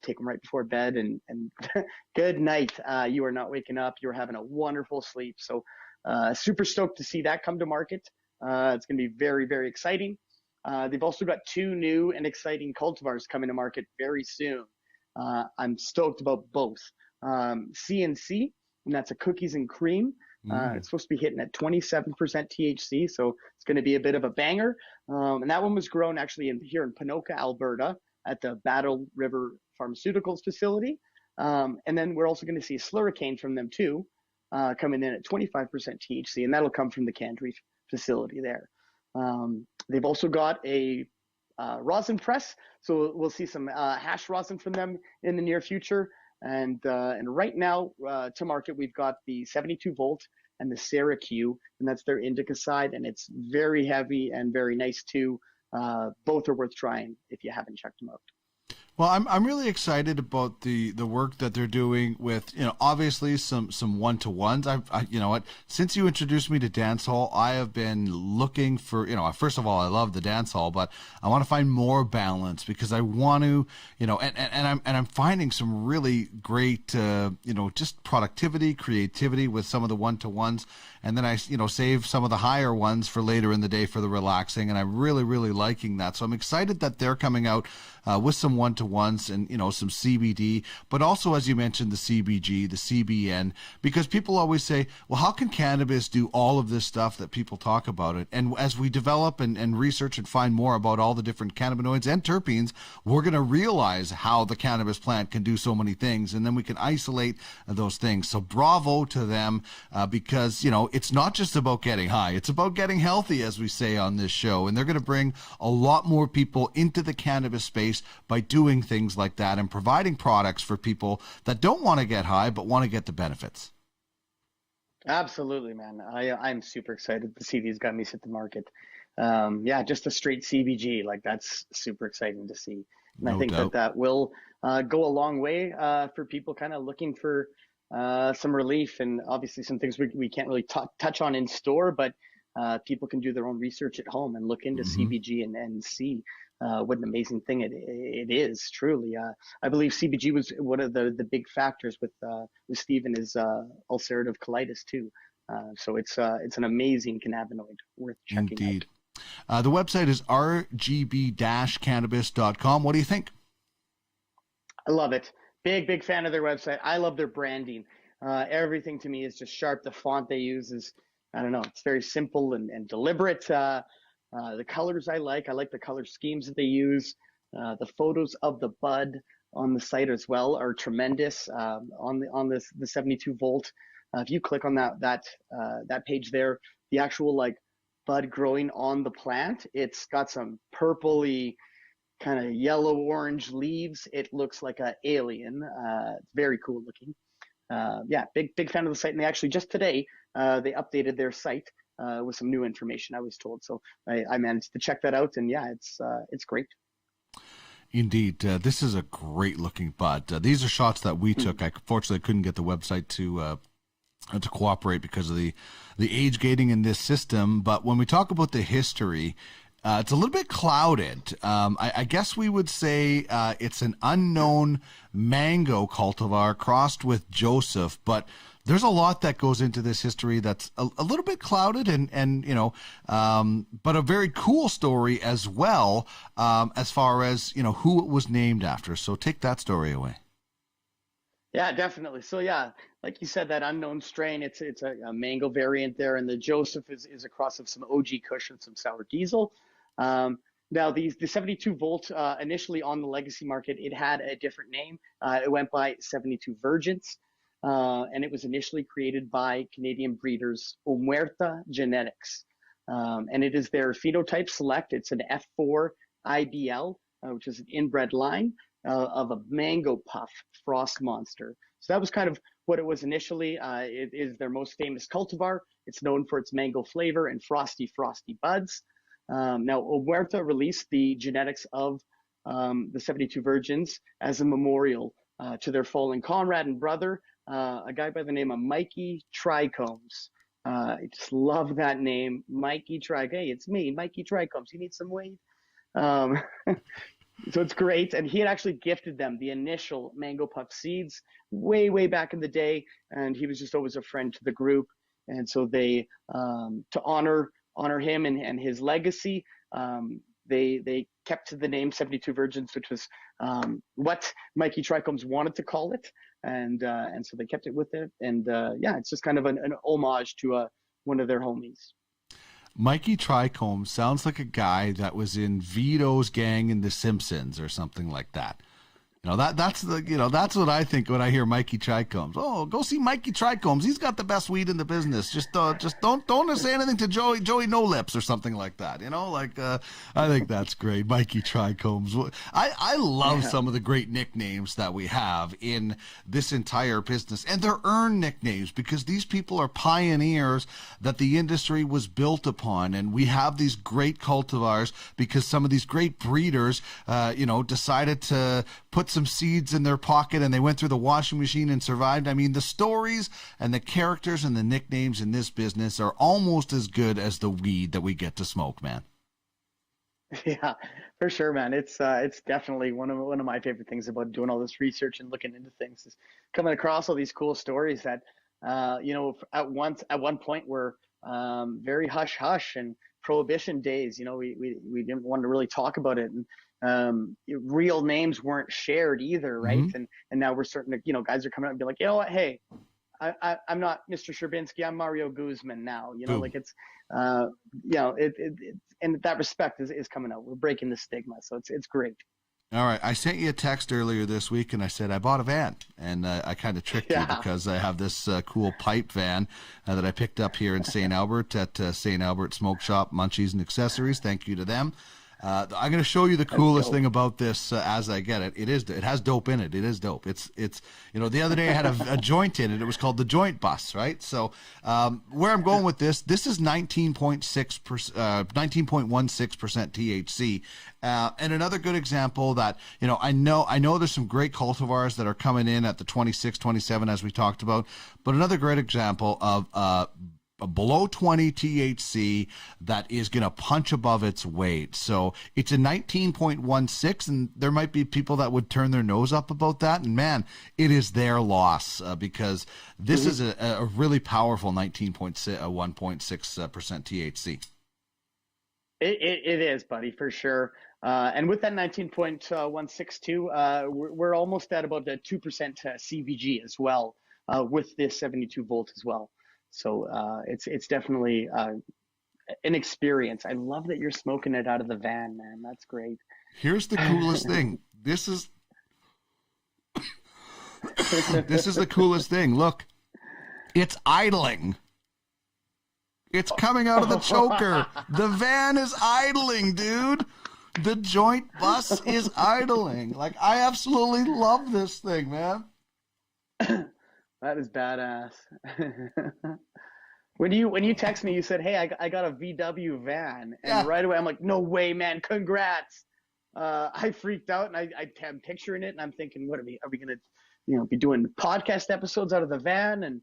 J: Take them right before bed, and good night. You are not waking up. You're having a wonderful sleep. So super stoked to see that come to market. It's going to be very, very exciting. They've also got 2 new and exciting cultivars coming to market very soon. I'm stoked about both. CNC, and that's a cookies and cream. It's supposed to be hitting at 27% THC, so it's going to be a bit of a banger. And that one was grown actually here in Ponoka, Alberta, at the Battle River Pharmaceuticals facility. And then we're also going to see slurricane from them too, coming in at 25% THC, and that'll come from the Candry facility there. They've also got a rosin press, so we'll see some hash rosin from them in the near future. And right now to market, we've got the 72 volt and the Sarah Q, and that's their indica side, and it's very heavy and very nice too. Both are worth trying if you haven't checked them out.
B: Well, I'm really excited about the work that they're doing with, obviously some one-to-ones. I you know what, since you introduced me to dancehall, I have been looking for, first of all, I love the dancehall, but I want to find more balance because I want to, and I'm finding some really great, just productivity, creativity with some of the one-to-ones. And then I, save some of the higher ones for later in the day for the relaxing. And I'm really, really liking that. So I'm excited that they're coming out with some one-to-ones and, some CBD, but also, as you mentioned, the CBG, the CBN, because people always say, well, how can cannabis do all of this stuff that people talk about it? And as we develop and research and find more about all the different cannabinoids and terpenes, we're going to realize how the cannabis plant can do so many things. And then we can isolate those things. So bravo to them because, it's not just about getting high. It's about getting healthy, as we say on this show. And they're going to bring a lot more people into the cannabis space by doing things like that and providing products for people that don't want to get high but want to get the benefits.
J: Absolutely, man. I'm super excited to see these gummies hit the market. Just a straight CBG, like that's super exciting to see. And I think that will go a long way for people kind of looking for some relief, and obviously some things we can't really touch on in store, but people can do their own research at home and look into CBG and see what an amazing thing it is, truly. I believe CBG was one of the big factors with Steve and his ulcerative colitis too. So it's an amazing cannabinoid worth checking
B: Indeed. The website is rgb-cannabis.com. What do you think?
J: I love it. Big fan of their website. I love their branding. Everything to me is just sharp. The font they use is, I don't know, it's very simple and deliberate. The colors I like the color schemes that they use. The photos of the bud on the site as well are tremendous. On the 72 volt, if you click on that page there, the actual bud growing on the plant, it's got some purpley kind of yellow orange leaves. It looks like an alien. It's very cool looking. Big fan of the site. And they actually just today they updated their site with some new information, I was told. So I managed to check that out, and it's great.
B: Indeed. This is a great looking bud. These are shots that we took. I fortunately couldn't get the website to cooperate because of the age gating in this system. But when we talk about the history, it's a little bit clouded. I guess we would say it's an unknown mango cultivar crossed with Joseph, but there's a lot that goes into this history that's a little bit clouded and but a very cool story as well, as far as, who it was named after. So take that story away.
J: Yeah, definitely. So like you said, that unknown strain, it's a mango variant there, and the Joseph is a cross of some OG Kush and some sour diesel. Now the 72 volt initially on the legacy market, it had a different name. It went by 72 Virgins, and it was initially created by Canadian breeders Omerta Genetics, and it is their phenotype select. It's an F4 IBL, which is an inbred line of a mango puff frost monster. So that was kind of what it was initially. It is their most famous cultivar. It's known for its mango flavor and frosty buds. Now, Omerta released the genetics of the 72 Virgins as a memorial to their fallen comrade and brother, a guy by the name of Mikey Trichomes. I just love that name, Mikey Trichomes. Hey, it's me, Mikey Trichomes. You need some weed? So it's great. And he had actually gifted them the initial Mango Puff seeds way, way back in the day. And he was just always a friend to the group. And so they, to honor him and his legacy, they kept to the name 72 Virgins, which was what Mikey Trichomes wanted to call it. And so they kept it with it. And yeah, it's just kind of an homage to one of their homies.
B: Mikey Trichomes sounds like a guy that was in Vito's gang in The Simpsons or something like that. You know, that's what I think when I hear Mikey Trichomes. Oh, go see Mikey Trichomes. He's got the best weed in the business. Just don't say anything to Joey No Lips or something like that. You know, I think that's great. Mikey Trichomes. I love some of the great nicknames that we have in this entire business, and they're earned nicknames because these people are pioneers that the industry was built upon, and we have these great cultivars because some of these great breeders, decided to put some seeds in their pocket and they went through the washing machine and survived. I mean, the stories and the characters and the nicknames in this business are almost as good as the weed that we get to smoke, man.
J: Yeah, for sure, man. It's definitely one of my favorite things about doing all this research and looking into things is coming across all these cool stories that, at one point were very hush hush and prohibition days. You know, we didn't want to really talk about it, and real names weren't shared either, right? Mm-hmm. And now we're starting to, guys are coming out and be like, you know what, hey, I'm not Mr. Sherbinski, I'm Mario Guzman now.
B: Boom.
J: Like it's, and that respect is coming out. We're breaking the stigma, so it's great.
B: All right, I sent you a text earlier this week, and I said I bought a van, and I kind of tricked you because I have this cool pipe van that I picked up here in St. Albert at St. Albert Smoke Shop, Munchies and Accessories. Thank you to them. I'm going to show you the coolest thing about this as I get it. It has dope in it. It is dope. It's the other day I had a joint in it. It was called the Joint Bus, right? So where I'm going with this is 19.16% THC. And another good example that, I know there's some great cultivars that are coming in at the 26, 27, as we talked about, but another great example of below 20 THC that is going to punch above its weight. So it's a 19.16, and there might be people that would turn their nose up about that. And man, it is their loss because this is a really powerful 1.6% THC.
J: It is, buddy, for sure. And with that 19.162, we're almost at about the 2% CBG as well, with this 72 volt as well. So it's definitely an experience. I love that you're smoking it out of the van, man. That's great.
B: Here's the coolest thing. This is the coolest thing. Look, it's idling. It's coming out of the choker. The van is idling, dude. The joint bus is idling. Like, I absolutely love this thing, man.
J: That is badass. When you text me, you said, "Hey, I got a VW van," and right away I'm like, "No way, man! Congrats!" I freaked out, and I'm picturing it, and I'm thinking, "What are we gonna, be doing podcast episodes out of the van?" And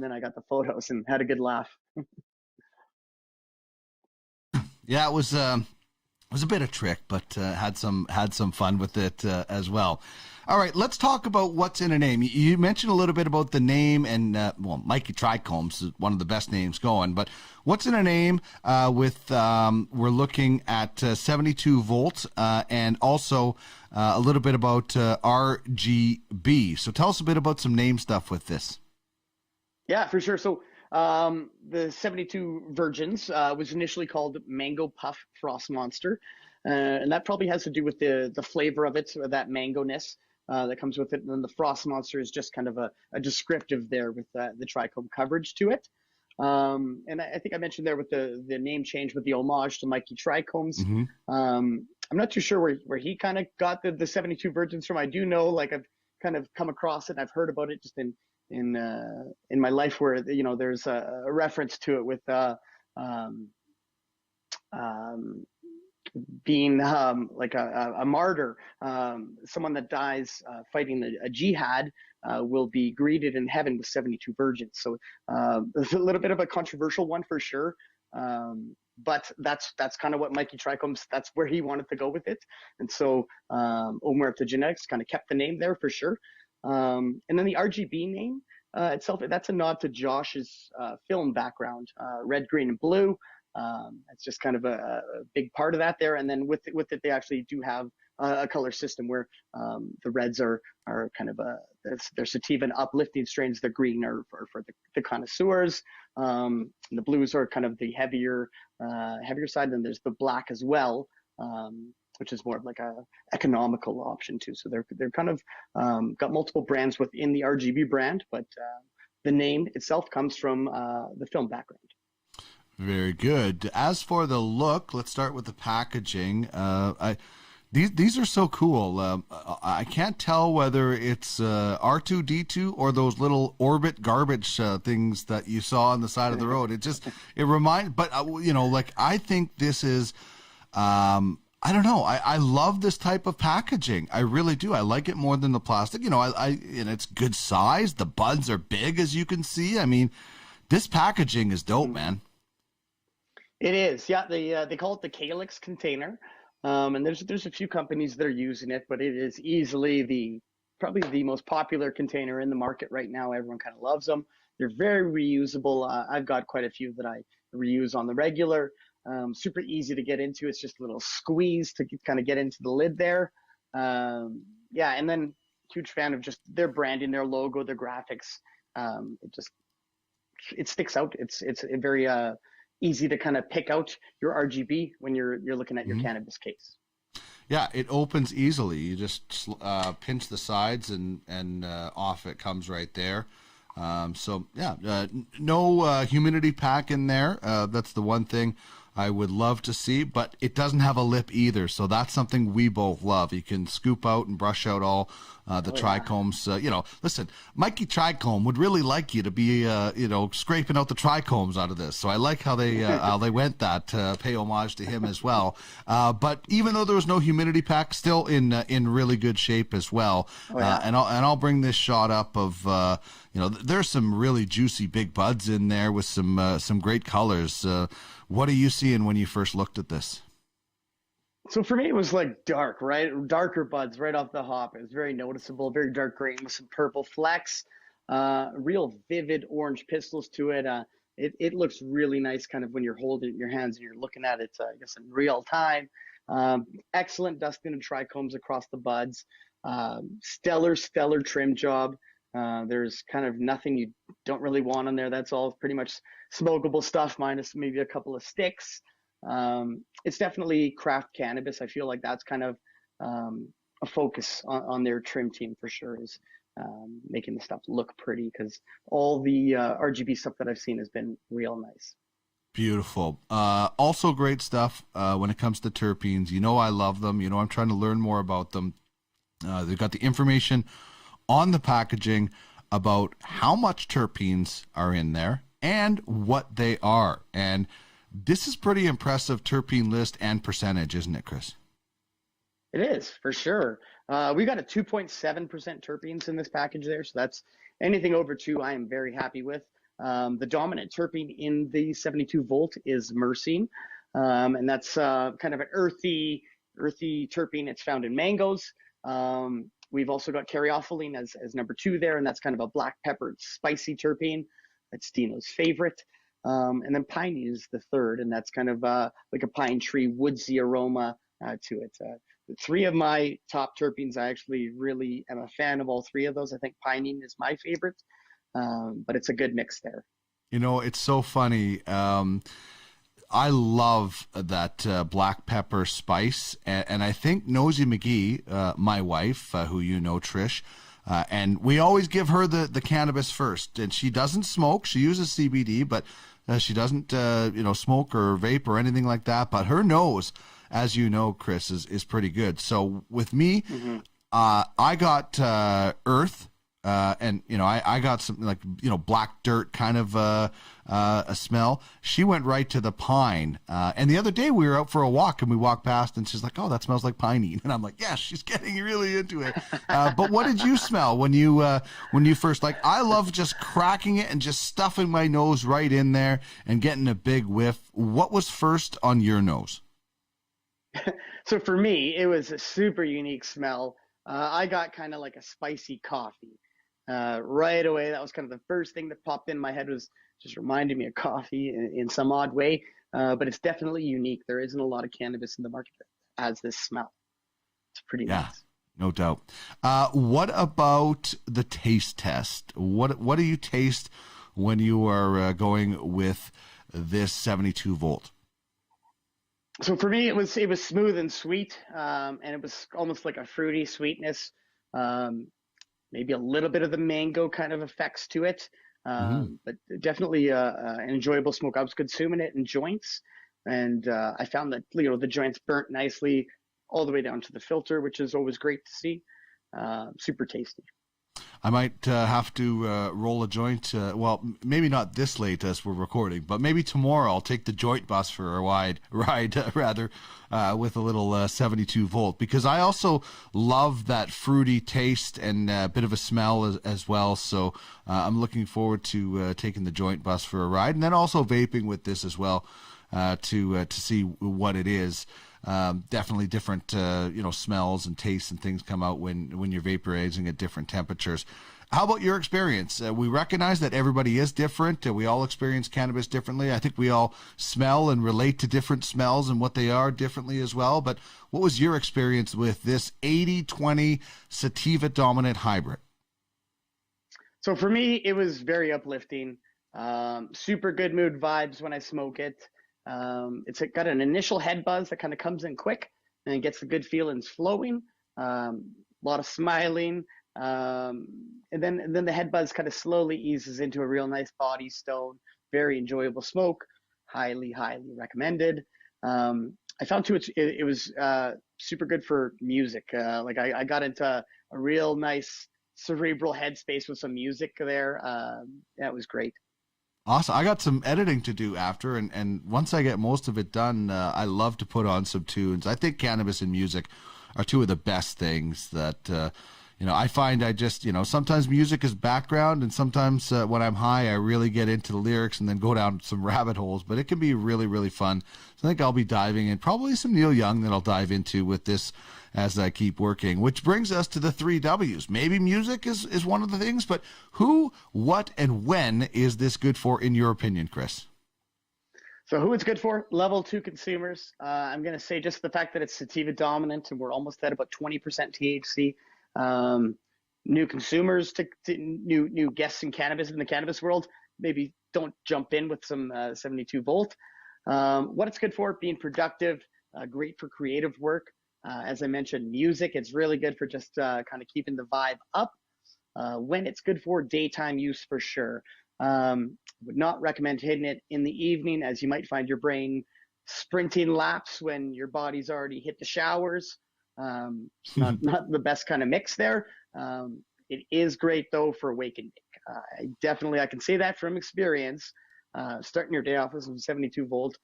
J: then I got the photos and had a good laugh.
B: Yeah, it was a bit of trick, but had some fun with it as well. All right, let's talk about what's in a name. You mentioned a little bit about the name, and Mikey Trichomes is one of the best names going. But what's in a name? We're looking at 72 volts, and also a little bit about RGB. So tell us a bit about some name stuff with this.
J: Yeah, for sure. So the 72 Virgins was initially called Mango Puff Frost Monster, and that probably has to do with the flavor of it, or that mango-ness that comes with it. And then the Frost Monster is just kind of a descriptive there with the trichome coverage to it. And I think I mentioned there with the name change with the homage to Mikey Trichomes. Mm-hmm. I'm not too sure where he kind of got the 72 Virgins from. I do know, like, I've kind of come across it and I've heard about it just in my life where, there's a reference to it with being like a martyr, someone that dies fighting a jihad will be greeted in heaven with 72 virgins. So it's a little bit of a controversial one for sure. But that's kind of what Mikey Trichome's, that's where he wanted to go with it. And so Omar the Genetics kind of kept the name there for sure. And then the RGB name itself, that's a nod to Josh's film background, red, green, and blue. It's just kind of a big part of that there. And then with it, they actually do have a color system where the reds are kind of they're sativa and uplifting strains. The green are for the connoisseurs. And the blues are kind of the heavier side. And there's the black as well, which is more of like a economical option too. So they're kind of got multiple brands within the RGB brand, but the name itself comes from the film background.
B: Very good. As for the look, let's start with the packaging. These are so cool. I can't tell whether it's R2D2 or those little orbit garbage things that you saw on the side of the road. It reminds, but like I think this is, I don't know. I love this type of packaging. I really do. I like it more than the plastic. And it's good size. The buds are big, as you can see. I mean, this packaging is dope, man.
J: It is, yeah. They call it the calyx container, and there's a few companies that are using it, but it is easily probably the most popular container in the market right now. Everyone kind of loves them. They're very reusable. I've got quite a few that I reuse on the regular. Super easy to get into. It's just a little squeeze to kind of get into the lid there. Yeah, and then huge fan of just their branding, their logo, their graphics. It sticks out. It's very easy to kind of pick out your RGB when you're looking at your cannabis case.
B: Yeah, it opens easily. You just pinch the sides and off it comes right there. So yeah, no humidity pack in there. That's the one thing I would love to see, but it doesn't have a lip either. So that's something we both love. You can scoop out and brush out all the trichomes. Listen, Mikey Trichome would really like you to be, scraping out the trichomes out of this. So I like how they went that, pay homage to him as well. But even though there was no humidity pack, still in really good shape as well. And I'll bring this shot up of, there's some really juicy big buds in there with some great colors. What are you seeing when you first looked at this?
J: So for me, it was like darker buds right off the hop. It was very noticeable, very dark green with some purple flecks, real vivid orange pistils to it. It looks really nice kind of when you're holding it in your hands and you're looking at it, I guess, in real time. Excellent dusting and trichomes across the buds. Stellar trim job. There's kind of nothing you don't really want on there. That's all pretty much smokable stuff, minus maybe a couple of sticks. It's definitely craft cannabis. I feel like that's kind of a focus on their trim team for sure, is making the stuff look pretty, because all the RGB stuff that I've seen has been real nice.
B: Beautiful. Also great stuff when it comes to terpenes. I love them. I'm trying to learn more about them. They've got the information on the packaging about how much terpenes are in there and what they are. And this is pretty impressive terpene list and percentage, isn't it, Chris?
J: It is, for sure. We got a 2.7% terpenes in this package there. So that's anything over 2, I am very happy with. The dominant terpene in the 72 volt is myrcene. And that's kind of an earthy terpene. It's found in mangoes. We've also got caryophyllene as number 2 there, and that's kind of a black peppered spicy terpene. That's Dino's favorite. And then pinene is the 3rd, and that's kind of like a pine tree woodsy aroma to it. 3 of my top terpenes, I actually really am a fan of all 3 of those. I think pinene is my favorite, but it's a good mix there.
B: It's so funny. I love that black pepper spice, and I think Nosy McGee, my wife, who Trish, and we always give her the cannabis first, and she doesn't smoke. She uses CBD, but she doesn't, smoke or vape or anything like that. But her nose, as you know, Chris, is pretty good. So with me, I got Earth, and I got some like black dirt kind of a smell. She went right to the pine. And the other day we were out for a walk and we walked past and she's like, "Oh, that smells like piney." And I'm like, "Yes, she's getting really into it." But what did you smell when you first, like, I love just cracking it and just stuffing my nose right in there and getting a big whiff. What was first on your nose?
J: So for me, it was a super unique smell. I got kind of like a spicy coffee right away. That was kind of the first thing that popped in my head, was just reminding me of coffee in some odd way. But it's definitely unique. There isn't a lot of cannabis in the market that has this smell. It's pretty nice.
B: No doubt. What about the taste test? What do you taste when you are going with this 72 volt?
J: So for me, it was smooth and sweet, and it was almost like a fruity sweetness, maybe a little bit of the mango kind of effects to it, but definitely an enjoyable smoke. I was consuming it in joints, and I found that the joints burnt nicely all the way down to the filter, which is always great to see. Super tasty.
B: I might have to roll a joint. Well, maybe not this late as we're recording, but maybe tomorrow I'll take the joint bus for a ride, with a little 72 volt, because I also love that fruity taste and a bit of a smell as well. So I'm looking forward to taking the joint bus for a ride, and then also vaping with this as well to see what it is. Definitely different, smells and tastes and things come out when you're vaporizing at different temperatures. How about your experience? We recognize that everybody is different. We all experience cannabis differently. I think we all smell and relate to different smells and what they are differently as well. But what was your experience with this 80-20 sativa dominant hybrid?
J: So for me, it was very uplifting. Super good mood vibes when I smoke it. It's got an initial head buzz that kind of comes in quick and it gets the good feelings flowing. A lot of smiling. And then the head buzz kind of slowly eases into a real nice body stone. Very enjoyable smoke. Highly, highly recommended. I found too it was super good for music. I got into a real nice cerebral headspace with some music there. That was great.
B: Awesome. I got some editing to do after, and once I get most of it done, I love to put on some tunes. I think cannabis and music are two of the best things that, I find I just, sometimes music is background, and sometimes when I'm high, I really get into the lyrics and then go down some rabbit holes, but it can be really, really fun. So I think I'll be diving in, probably some Neil Young that I'll dive into with this as I keep working, which brings us to the 3 W's. Maybe music is one of the things, but who, what, and when is this good for, in your opinion, Chris?
J: So who it's good for? Level 2 consumers. I'm going to say just the fact that it's sativa dominant and we're almost at about 20% THC. New consumers to new guests in the cannabis world, maybe don't jump in with some 72 volt. What it's good for: being productive, great for creative work. As I mentioned, music, it's really good for just kind of keeping the vibe up. When it's good for daytime use, for sure. Would not recommend hitting it in the evening, as you might find your brain sprinting laps when your body's already hit the showers. Not the best kind of mix there. It is great though for wake and bake. I can say that from experience. Starting your day off with some 72 volt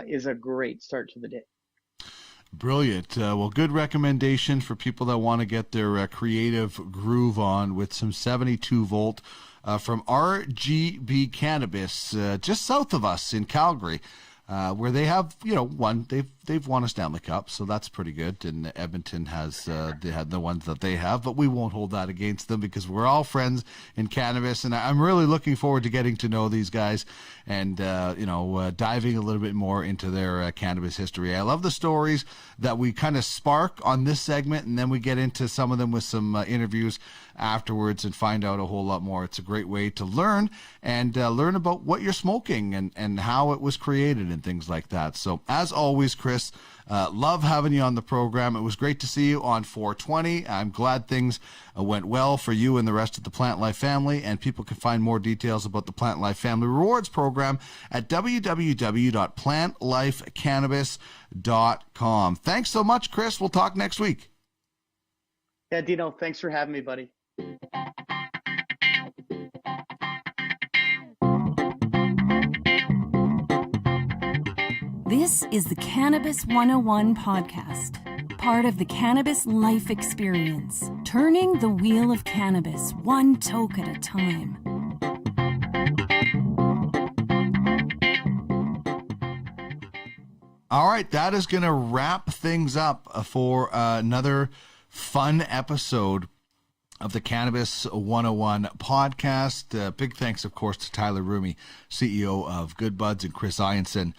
J: is a great start to the day.
B: Brilliant. Well, good recommendation for people that want to get their creative groove on with some 72 volt from RGB Cannabis, just south of us in Calgary. Where they have, they've won a Stanley Cup, so that's pretty good. And Edmonton they had the ones that they have, but we won't hold that against them because we're all friends in cannabis. And I'm really looking forward to getting to know these guys and, diving a little bit more into their cannabis history. I love the stories that we kind of spark on this segment, and then we get into some of them with some interviews afterwards and find out a whole lot more. It's a great way to learn and learn about what you're smoking and how it was created and things like that. So as always, Chris, love having you on the program. It was great to see you on 420. I'm glad things went well for you and the rest of the Plant Life family, and people can find more details about the Plant Life Family Rewards program at www.plantlifecannabis.com. Thanks so much, Chris. We'll talk next week.
J: Yeah, Dino, thanks for having me, buddy.
A: This is the Cannabis 101 podcast, part of the Cannabis Life Experience, turning the wheel of cannabis one toke at a time.
B: All right, that is going to wrap things up for another fun episode of the Cannabis 101 podcast. Big thanks, of course, to Tyler Rumi, CEO of Good Buds, and Chris Ianson,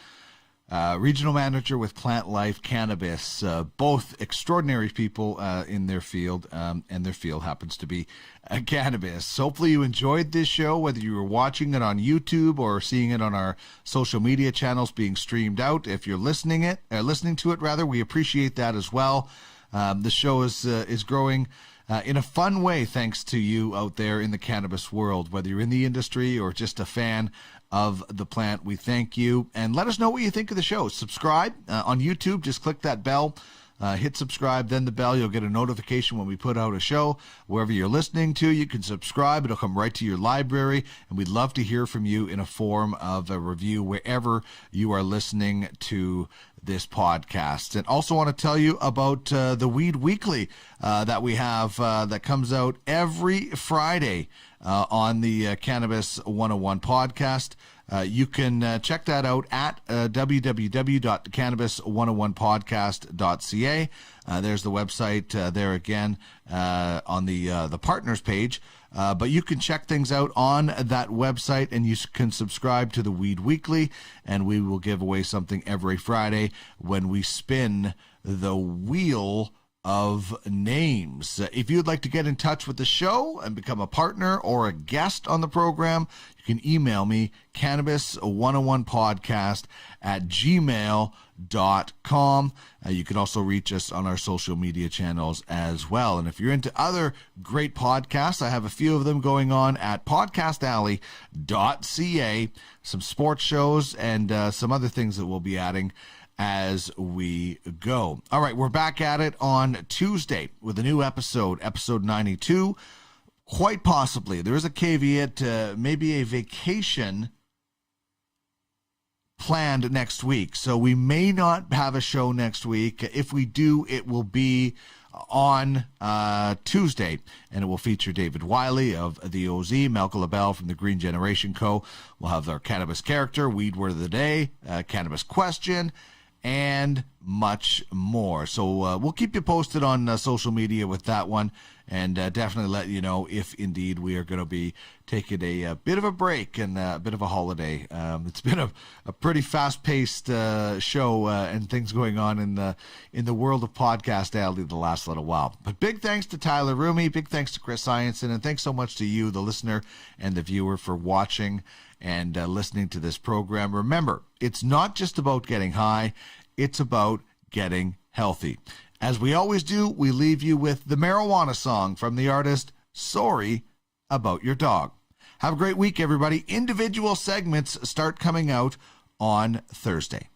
B: regional manager with Plantlife Cannabis. Both extraordinary people in their field, and their field happens to be cannabis. Hopefully you enjoyed this show, whether you were watching it on YouTube or seeing it on our social media channels being streamed out. If you're listening to it, we appreciate that as well. The show is growing in a fun way thanks to you out there in the cannabis world, whether you're in the industry or just a fan of the plant. We thank you, and let us know what you think of the show. Subscribe on YouTube. Just click that bell, hit subscribe, then the bell. You'll get a notification when we put out a show. Wherever you're listening to, you can subscribe. It'll come right to your library, and we'd love to hear from you in a form of a review wherever you are listening to this podcast. And also want to tell you about the Weed Weekly that we have that comes out every Friday on the Cannabis 101 podcast. You can check that out at www.cannabis101podcast.ca. There's the website there again on the partners page. But you can check things out on that website, and you can subscribe to the Weed Weekly, and we will give away something every Friday when we spin the wheel of names. If you'd like to get in touch with the show and become a partner or a guest on the program, you can email me, cannabis101podcast@gmail.com. You can also reach us on our social media channels as well. And if you're into other great podcasts, I have a few of them going on at podcastalley.ca, some sports shows and some other things that we'll be adding as we go. All right, we're back at it on Tuesday with a new episode 92. Quite possibly, there is a caveat, maybe a vacation planned next week. So we may not have a show next week. If we do, it will be on Tuesday, and it will feature David Wiley of the OZ, Malcolm LaBelle from the Green Generation Co. We'll have our cannabis character, Weed Word of the Day, cannabis question, and much more. So we'll keep you posted on social media with that one, and definitely let you know if indeed we are going to be taking a bit of a break and a bit of a holiday. It's been a pretty fast-paced show and things going on in the world of Podcast Alley the last little while. But big thanks to Tyler Rumi, big thanks to Chris Ianson, and thanks so much to you, the listener and the viewer, for watching and listening to this program. Remember, it's not just about getting high, it's about getting healthy. As we always do, we leave you with the marijuana song from the artist Sorry About Your Dog. Have a great week, everybody. Individual segments start coming out on Thursday.